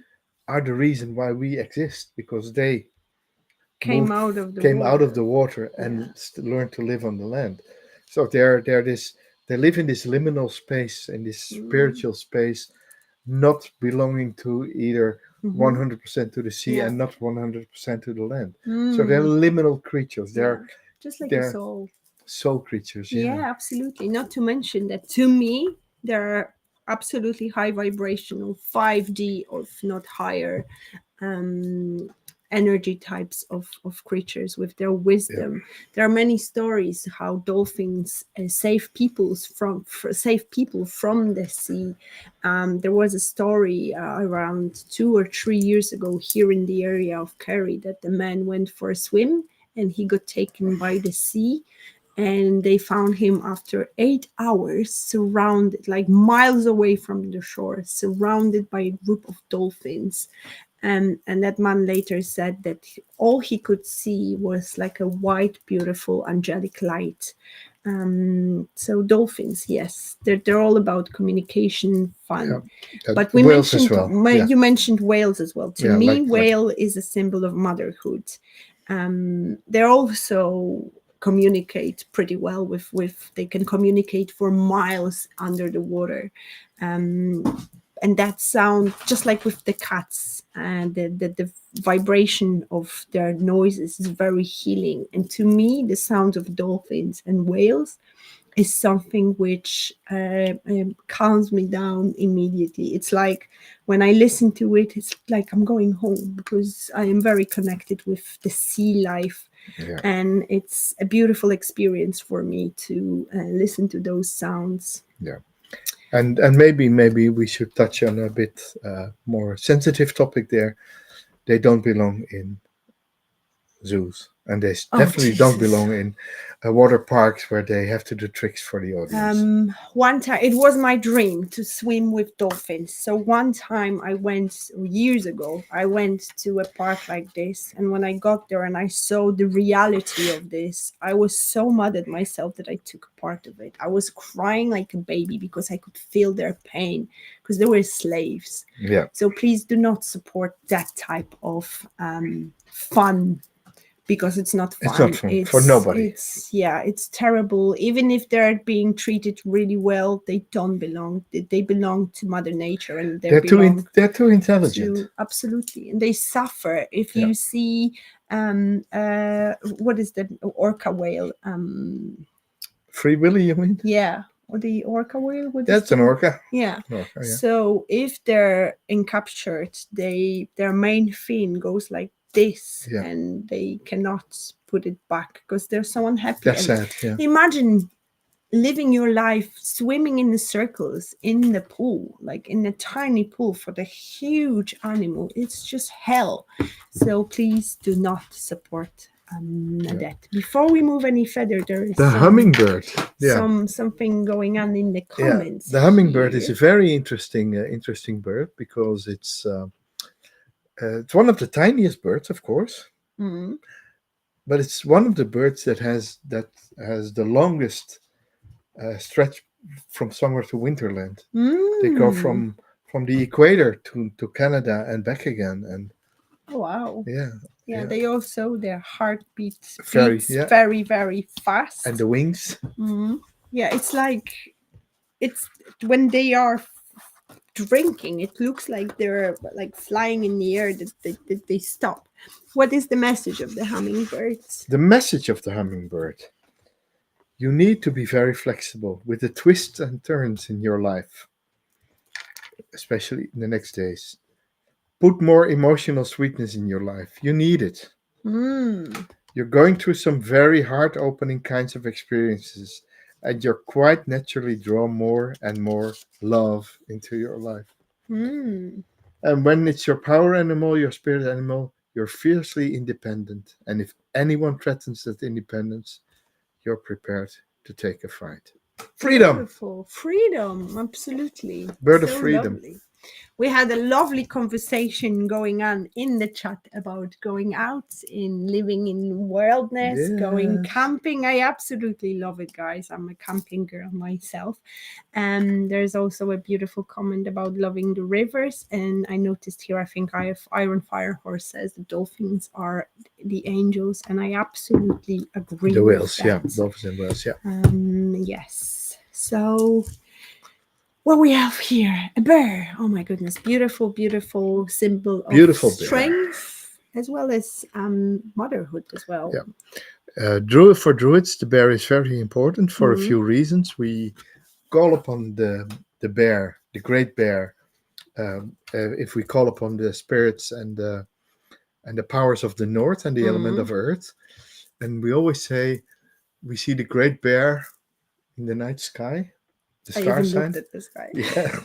are the reason why we exist because they Came moved out of the came out of water. the water Yeah. and learned to live on the land. So they live in this liminal space, in this Mm. spiritual space, not belonging to either Mm-hmm. 100% to the sea Yeah. and not 100% to the land. So they're Mm. liminal creatures. Yeah. they're Just like a they're soul. soul creatures. Yeah. Yeah, absolutely. Not to mention that to me, they're absolutely high vibrational, 5D, or if not higher, um, energy types of creatures with their Yeah. wisdom. There are many stories how dolphins save people from the sea. There was a story around 2 or 3 years ago here in the area of Kerry that the man went for a swim and he got taken by the sea, and they found him after 8 hours surrounded, like miles away from the shore, surrounded by a group of dolphins. And that man later said that all he could see was like a white, beautiful, angelic light. So dolphins, yes, they're all about communication, Yeah. fun. That, But whales as well. Yeah. you mentioned whales as well. To Yeah. me, Like whale is a symbol of motherhood. They also communicate pretty well with they can communicate for miles under the water. Um, and that sound, just like with the cats, and the vibration of their noises is very healing. And to me, the sound of dolphins and whales is something which calms me down immediately. It's like when I listen to it, it's like I'm going home because I am very connected with the sea life. yeah. And it's a beautiful experience for me to listen to those sounds. Yeah. And maybe we should touch on a bit more sensitive topic there. They don't belong in zoos, and they Oh, definitely don't Jesus. belong in water parks where they have to do tricks for the audience. One time it was my dream to swim with dolphins. So one time I went years ago, I went to a park like this, and when I got there and I saw the reality of this, I was so mad at myself that I took part of it. I was crying like a baby because I could feel their pain because they were slaves. Yeah, So please do not support that type of fun, because it's not it's not fun. fun for It's nobody. it's yeah, it's terrible. Even if they're being treated really well, they don't belong. They belong to Mother Nature, and they belong They're too intelligent. to, absolutely, and they suffer. If Yeah, you see what is the orca whale? Free Willy, you mean? Yeah, or the orca whale, what is That's an the, orca. yeah. An orca, yeah. So if they're encaptured, their main fin goes like this, Yeah, and they cannot put it back because they're so unhappy. that's And sad. Yeah, imagine living your life swimming in the circles in the pool, like in a tiny pool for the huge animal. It's just hell. So please do not support yeah. that. Before we move any further, there is The hummingbird. Yeah, something going on in the yeah. comments The hummingbird is a here. very interesting bird because it's one of the tiniest birds, of course, Mm. but it's one of the birds that has the longest stretch from summer to winterland. They go Mm. from the equator to Canada and back again, and Oh, wow. yeah, Yeah, yeah, they also, their heartbeat very beats yeah, very, very and fast. the wings. Mm. Yeah, it's like it's when they are drinking, it looks like they're like flying in the air, that they stop. What is the message of the hummingbirds? The message of the hummingbird: you need to be very flexible with the twists and turns in your life, especially in the next days. Put more emotional sweetness in your life. You need it. Mm, You're going through some very heart opening kinds of experiences, and you're quite naturally draw more and more love into your life. mm. And when it's your power animal, your spirit animal, you're fiercely independent. And if anyone threatens that independence, you're prepared to take a fight. Freedom! Beautiful. Freedom, absolutely. Bird of So freedom. lovely. We had a lovely conversation going on in the chat about going out, in living in wildness, going Yes. camping. I absolutely love it, guys. I'm a camping girl myself. And there's also a beautiful comment about loving the rivers. And I noticed here, I think I have Iron Fire Horse says the dolphins are the angels. And I absolutely agree The with whales, that. yeah. Dolphins and whales, yeah. Yes. So what we have here, a bear. Oh my goodness, beautiful, beautiful symbol of Beautiful bear. strength as well as motherhood as well. Yeah. For Druids, the bear is very important for a few reasons. We call upon the bear, the great bear, if we call upon the spirits and the powers of the north and the element of earth. And we always say we see the great bear in the night sky, the I star even sign. looked at this guy. Yeah.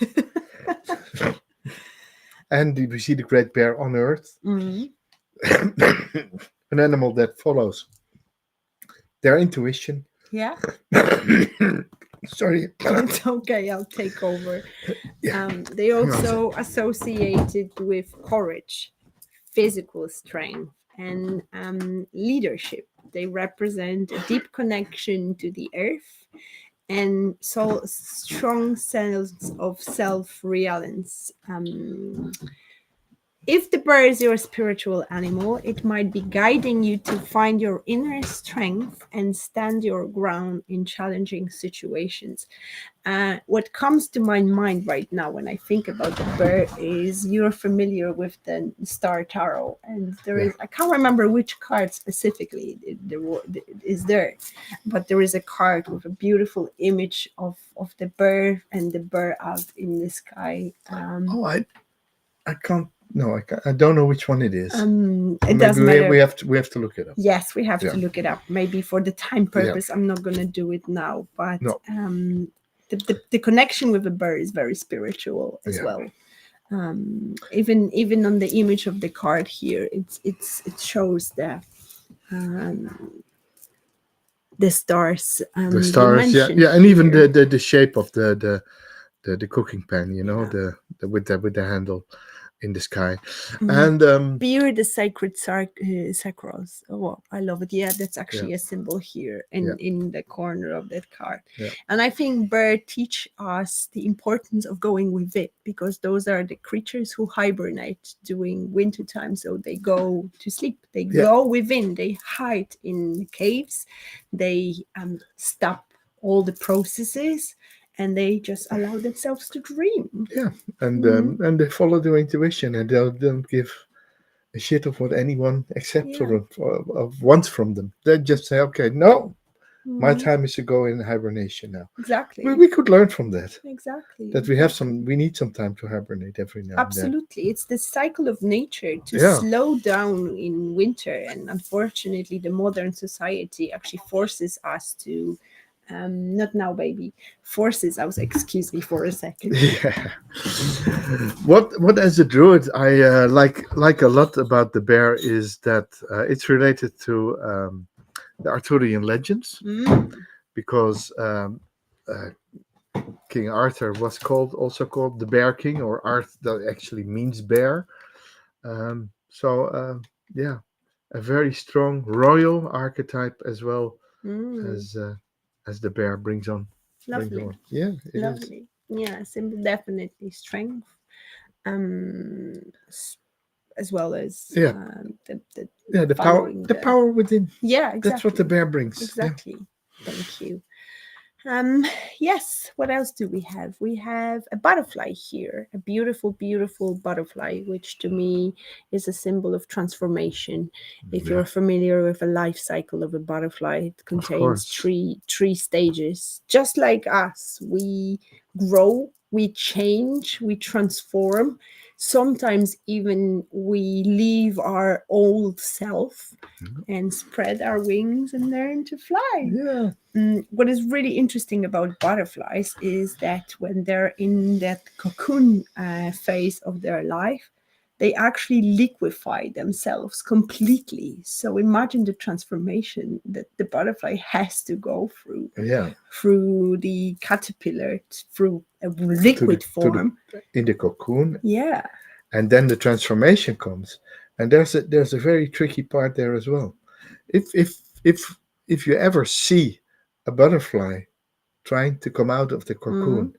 And we see the great bear on earth, Mhm. an animal that follows their intuition. Yeah, Sorry. it's okay. I'll take over. Yeah. They Hang on a also second. associated with courage, physical strength, and leadership. They represent a deep connection to the earth and so strong sense of self-reliance. If the bird is your spiritual animal, it might be guiding you to find your inner strength and stand your ground in challenging situations. What comes to my mind right now when I think about the bird is you're familiar with the Star Tarot, and there Yeah. is, I can't remember which card specifically is there, but there is a card with a beautiful image of the bird and the bird out in the sky. Oh, I can't. No, I don't know which one it is. It Maybe doesn't matter. we have to look it up. Yes, we have Yeah. to look it up. Maybe for the time Yeah. purpose, I'm not gonna do it now. But No. the connection with the bird is very spiritual as Yeah. well. Even on the image of the card here, it shows the stars The you stars, yeah, mentioned yeah, and even here. the shape of the cooking pan, you know, Yeah. the with the handle in the sky, Mm. and Beer, the sacred sacros. Oh, wow, I love it. Yeah, that's yeah, actually a symbol here yeah, in the corner of that card. yeah, And I think bird teach us the importance of going with it, because those are the creatures who hibernate during winter time. So they go to sleep. They yeah, go within. They hide in caves. They stop all the processes, and they just allow themselves to dream. yeah, Mhm. and they follow their intuition, and they don't give a shit of what anyone accepts Yeah. or wants from them. They just say, okay, no, my Mhm. time is to go in hibernation now. Exactly. We could learn from that. Exactly. That Exactly. we need some time to hibernate every now and then. Absolutely. It's the cycle of nature to Yeah, slow down in winter. And unfortunately, the modern society actually forces us to, not now, baby, forces us, excuse me for a second. yeah. What as a druid I like a lot about the bear is that it's related to the Arthurian legends, Mm. because uh, King Arthur was also called the Bear King, or Arth that actually means bear. Yeah, a very strong royal archetype as well Mm. as uh, as the bear brings Lovely. on. Yeah, it is. Lovely. Yeah, symbol definitely strength. S- as well as Yeah, the yeah, following the the power within. yeah, That's what the exactly. bear brings. Yeah. Exactly. Thank you. Um, yes, what else do we have? We have a butterfly here, a beautiful, beautiful butterfly, which to me is a symbol of transformation. If Yeah, you're familiar with a life cycle of a butterfly, it of contains course. three stages. Just like us, we grow, we change, we transform. Sometimes even we leave our old self and spread our wings and learn to fly. Yeah, What is really interesting about butterflies is that when they're in that cocoon phase of their life, they actually liquefy themselves completely. So imagine the transformation that the butterfly has to go yeah. through the caterpillar, through a To the liquid to the form. in the cocoon, Yeah. and then the transformation comes, and there's a very tricky part there as well. If if if if you ever see a butterfly trying to come out of the Mm, cocoon,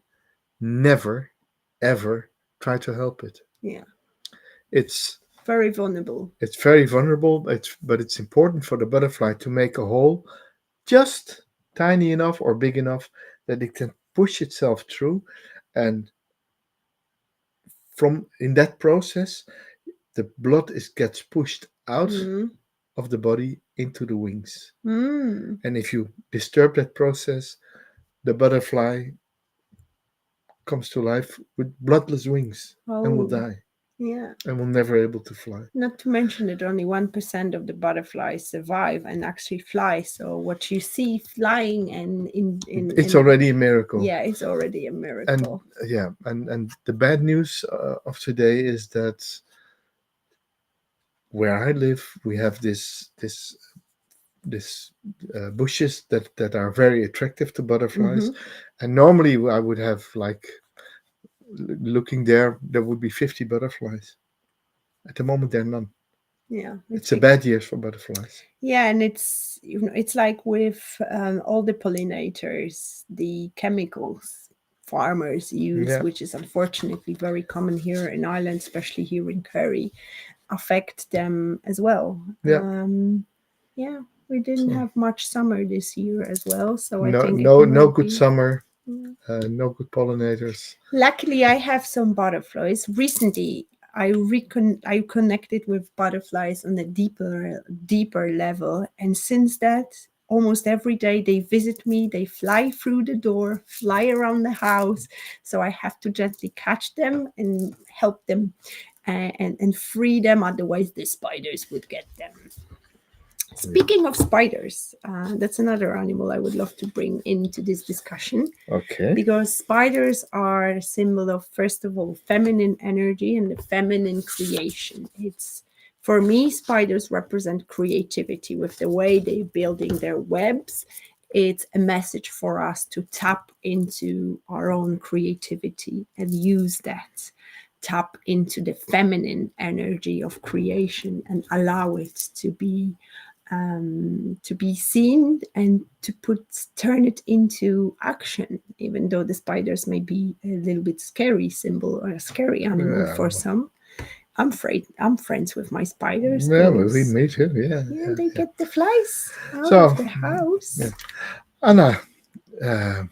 never ever try to help it. yeah. It's Very vulnerable. it's very vulnerable. But it's important for the butterfly to make a hole just tiny enough or big enough that it can push itself through, and from in that process the blood gets pushed out Mm, of the body into the wings. mm. And if you disturb that process, the butterfly comes to life with bloodless wings and will Oh, die yeah. and will never able to fly. Not to mention that only 1% of the butterflies survive and actually fly. So what you see flying It's already a miracle. yeah, it's already a And miracle. yeah, and the bad news of today is that where I live, we have this bushes that are very attractive to butterflies, Mm-hmm. and normally I would have like looking there would be 50 butterflies. At the moment, there are none. Yeah, it's It's a big. bad year for butterflies. Yeah, and it's like with all the pollinators, the chemicals farmers use, Yeah, which is unfortunately very common here in Ireland, especially here in Kerry, affect them as well. yeah. Yeah, we didn't So have much summer this year as well, so I no, think it no might good be. summer, Yeah. no good pollinators. Luckily, I have some butterflies. Recently, I connected with butterflies on a deeper level, and since that, almost every day they visit me. They fly through the door, fly around the house, so I have to gently catch them and help them, and free them. Otherwise, the spiders would get them. Speaking of spiders, that's another animal I would love to bring into this discussion Okay. because spiders are a symbol of, first of all, feminine energy and the feminine creation. It's for me, spiders represent creativity with the way they're building their webs. It's a message for us to tap into our own creativity and use that. Tap into the feminine energy of creation and allow it to be seen and to turn it into action, even though the spiders may be a little bit scary symbol or a scary animal Yeah, for some. I'm friends with my spiders yeah, we because me too. Yeah, yeah, yeah, they yeah. get the flies out of So, the yeah. house. Anna, uh,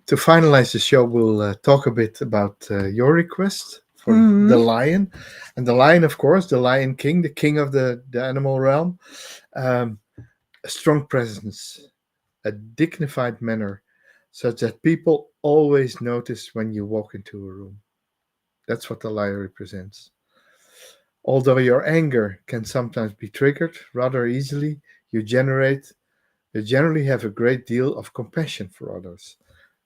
to finalize the show, we'll talk a bit about your request for the Mm, lion, and the lion, of course, the Lion King, the king of the animal realm. Um, a strong presence, a dignified manner, such that people always notice when you walk into a room. That's what the lion represents. Although your anger can sometimes be triggered rather easily, you generate you generally have a great deal of compassion for others.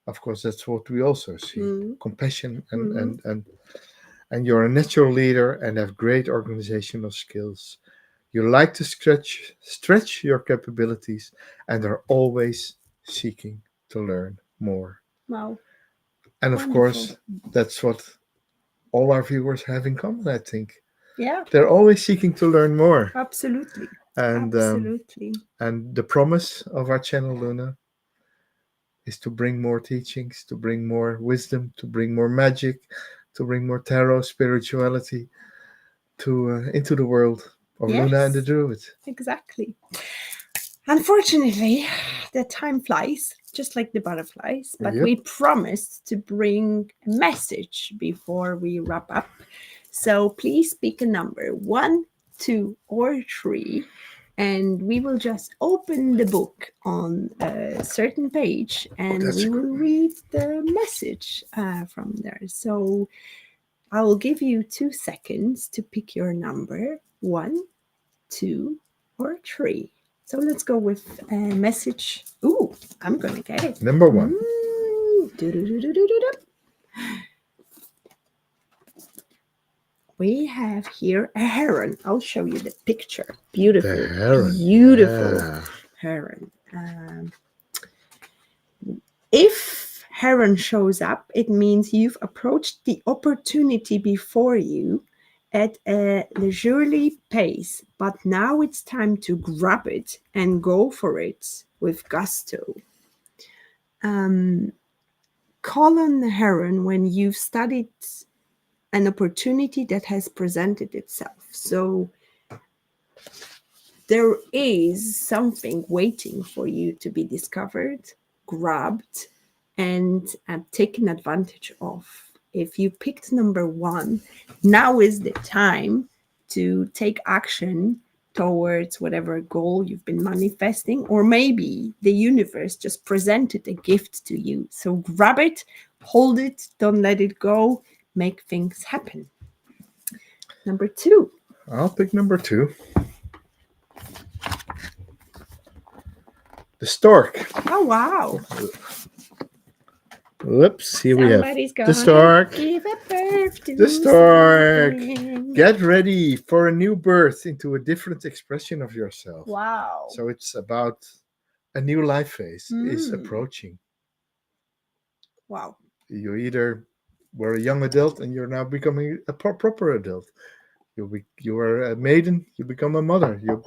Of course, that's what we also see. mm, Compassion and mm. and and and you're a natural leader and have great organizational skills. You like to stretch your capabilities and are always seeking to learn more. Wow, And of wonderful. course, that's what all our viewers have in common, I think. Yeah, They're always seeking to learn more. absolutely, And absolutely. and the promise of our channel, Luna, is to bring more teachings, to bring more wisdom, to bring more magic, to bring more tarot spirituality to into the world of Luna and the Yes, Druid. exactly. Unfortunately, the time flies. just like the butterflies, but Yep. we promised to bring a message before we wrap up. So please pick a number, 1, 2, or 3, and we will just open the book on a certain page and That's we a good. will read the message from there. So I will give you 2 seconds to pick your number, 1, 2, or 3. So let's go with a message. Ooh, I'm going to get it. Number 1. Do-do-do-do-do-do. We have here a heron. I'll show you the picture. Beautiful, The heron. beautiful Yeah. heron. If heron shows up, it means you've approached the opportunity before you at a leisurely pace, but now it's time to grab it and go for it with gusto. Call on the heron when you've studied an opportunity that has presented itself. So there is something waiting for you to be discovered, grabbed, and taken advantage of. If you picked number 1, now is the time to take action towards whatever goal you've been manifesting, or maybe the universe just presented a gift to you. So grab it, hold it, don't let it go, make things happen. Number 2. I'll pick number 2. The stork. Oh, wow. Whoops, here we have Somebody's the gonna stork. give a birth to The stork. something. Get ready for a new birth into a different expression of yourself. Wow. So it's about a new life phase is Mm. approaching. Wow. You either were a young adult and you're now becoming a proper adult. You are a maiden, you become a mother. You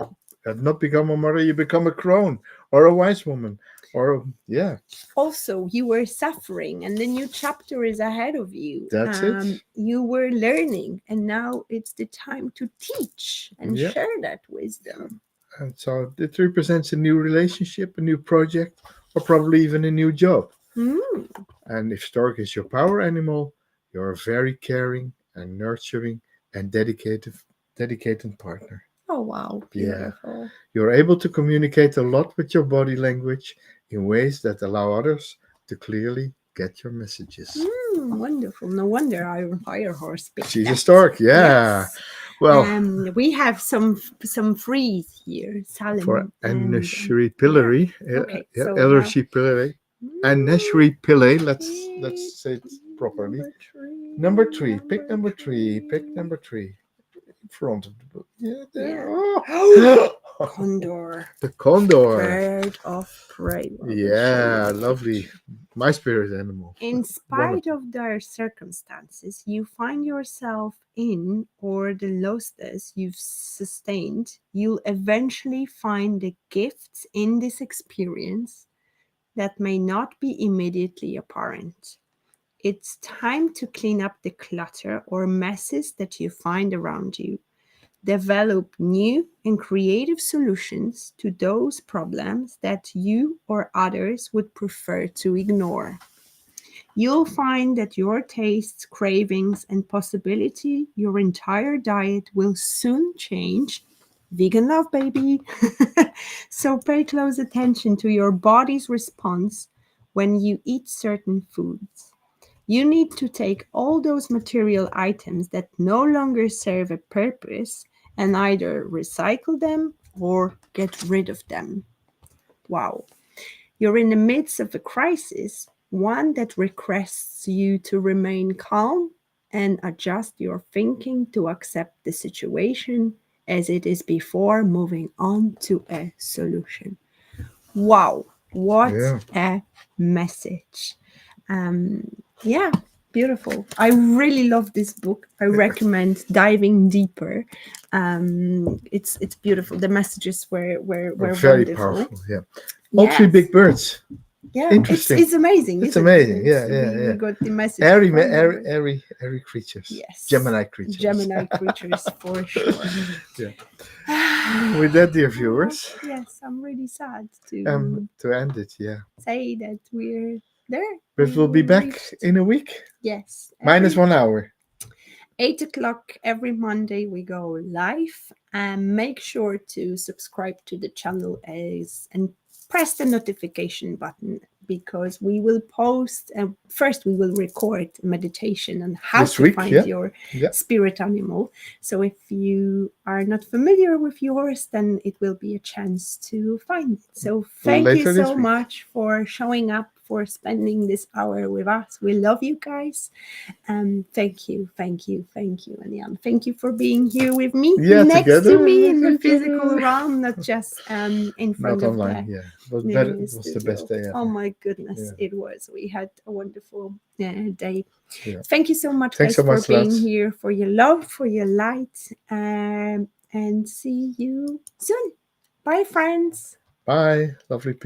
have not become a mother, you become a crone or a wise woman. Or, yeah, Also, you were suffering, and the new chapter is ahead of you. that's it. You were learning, and now it's the time to teach and Yeah. share that wisdom. And so it represents a new relationship, a new project, or probably even a new job. Mm. And if stork is your power animal, you're a very caring and nurturing and dedicated partner. Oh, wow. Yeah. Beautiful. You're able to communicate a lot with your body language in ways that allow others to clearly get your messages. Wonderful. No wonder Iron Fire Horse picked She's a that. stork, yeah. Yes. Well, we have some freeze here. Salim for and Aneshri Pillary, Okay, so Ellershy Pillary, Aneshri Pillay, let's say it properly. Number 3, pick number 3, pick number 3. In front of the book. Yeah, there. Yeah. Oh. Condor. The condor. Bird of prey. Well, we'll show Yeah, you the lovely. picture. My spirit animal. In spite of their circumstances you find yourself in or the losses you've sustained, you'll eventually find the gifts in this experience that may not be immediately apparent. It's time to clean up the clutter or messes that you find around you. Develop new and creative solutions to those problems that you or others would prefer to ignore. You'll find that your tastes, cravings, and possibility, your entire diet will soon change. Vegan love, baby. So pay close attention to your body's response when you eat certain foods. You need to take all those material items that no longer serve a purpose and either recycle them or get rid of them. Wow. You're in the midst of a crisis, one that requests you to remain calm and adjust your thinking to accept the situation as it is before moving on to a solution. Wow, what Yeah. a message. Yeah, beautiful. I really love this book. I recommend diving deeper. It's beautiful. The messages were Very wonderful. powerful. Yeah. All 3 Yes. big birds. Yeah, Interesting. it's amazing, It's isn't it? amazing. Yeah, yeah, We yeah. got the message Airy, from our airy creatures. yes Gemini creatures. Gemini creatures for sure. Yeah. With that, dear Oh, viewers, yes, I'm really sad to to end it, yeah. say that we're there. But we'll be We back reached in a week. yes Minus every 1 hour. 8 o'clock every Monday we go live, and make sure to subscribe to the channel as and press the notification button, because we will post first we will record meditation on how This to week, find yeah. your Yeah. spirit animal. So if you are not familiar with yours, then it will be a chance to find it. So thank you Later this so week. much for showing up, for spending this hour with us. We love you guys. Thank you, and Jan. Thank you for being here with me, Yeah, next together. to me in the Thank you. physical realm, not just in front Not of online, the yeah. It was better. It was the studio. best day Oh ever. my goodness, Yeah. it was. We had a wonderful day. Yeah. Thank you so much, Thanks guys, so for much, being lads. here, for your love, for your light, and see you soon. Bye, friends. Bye. Lovely people.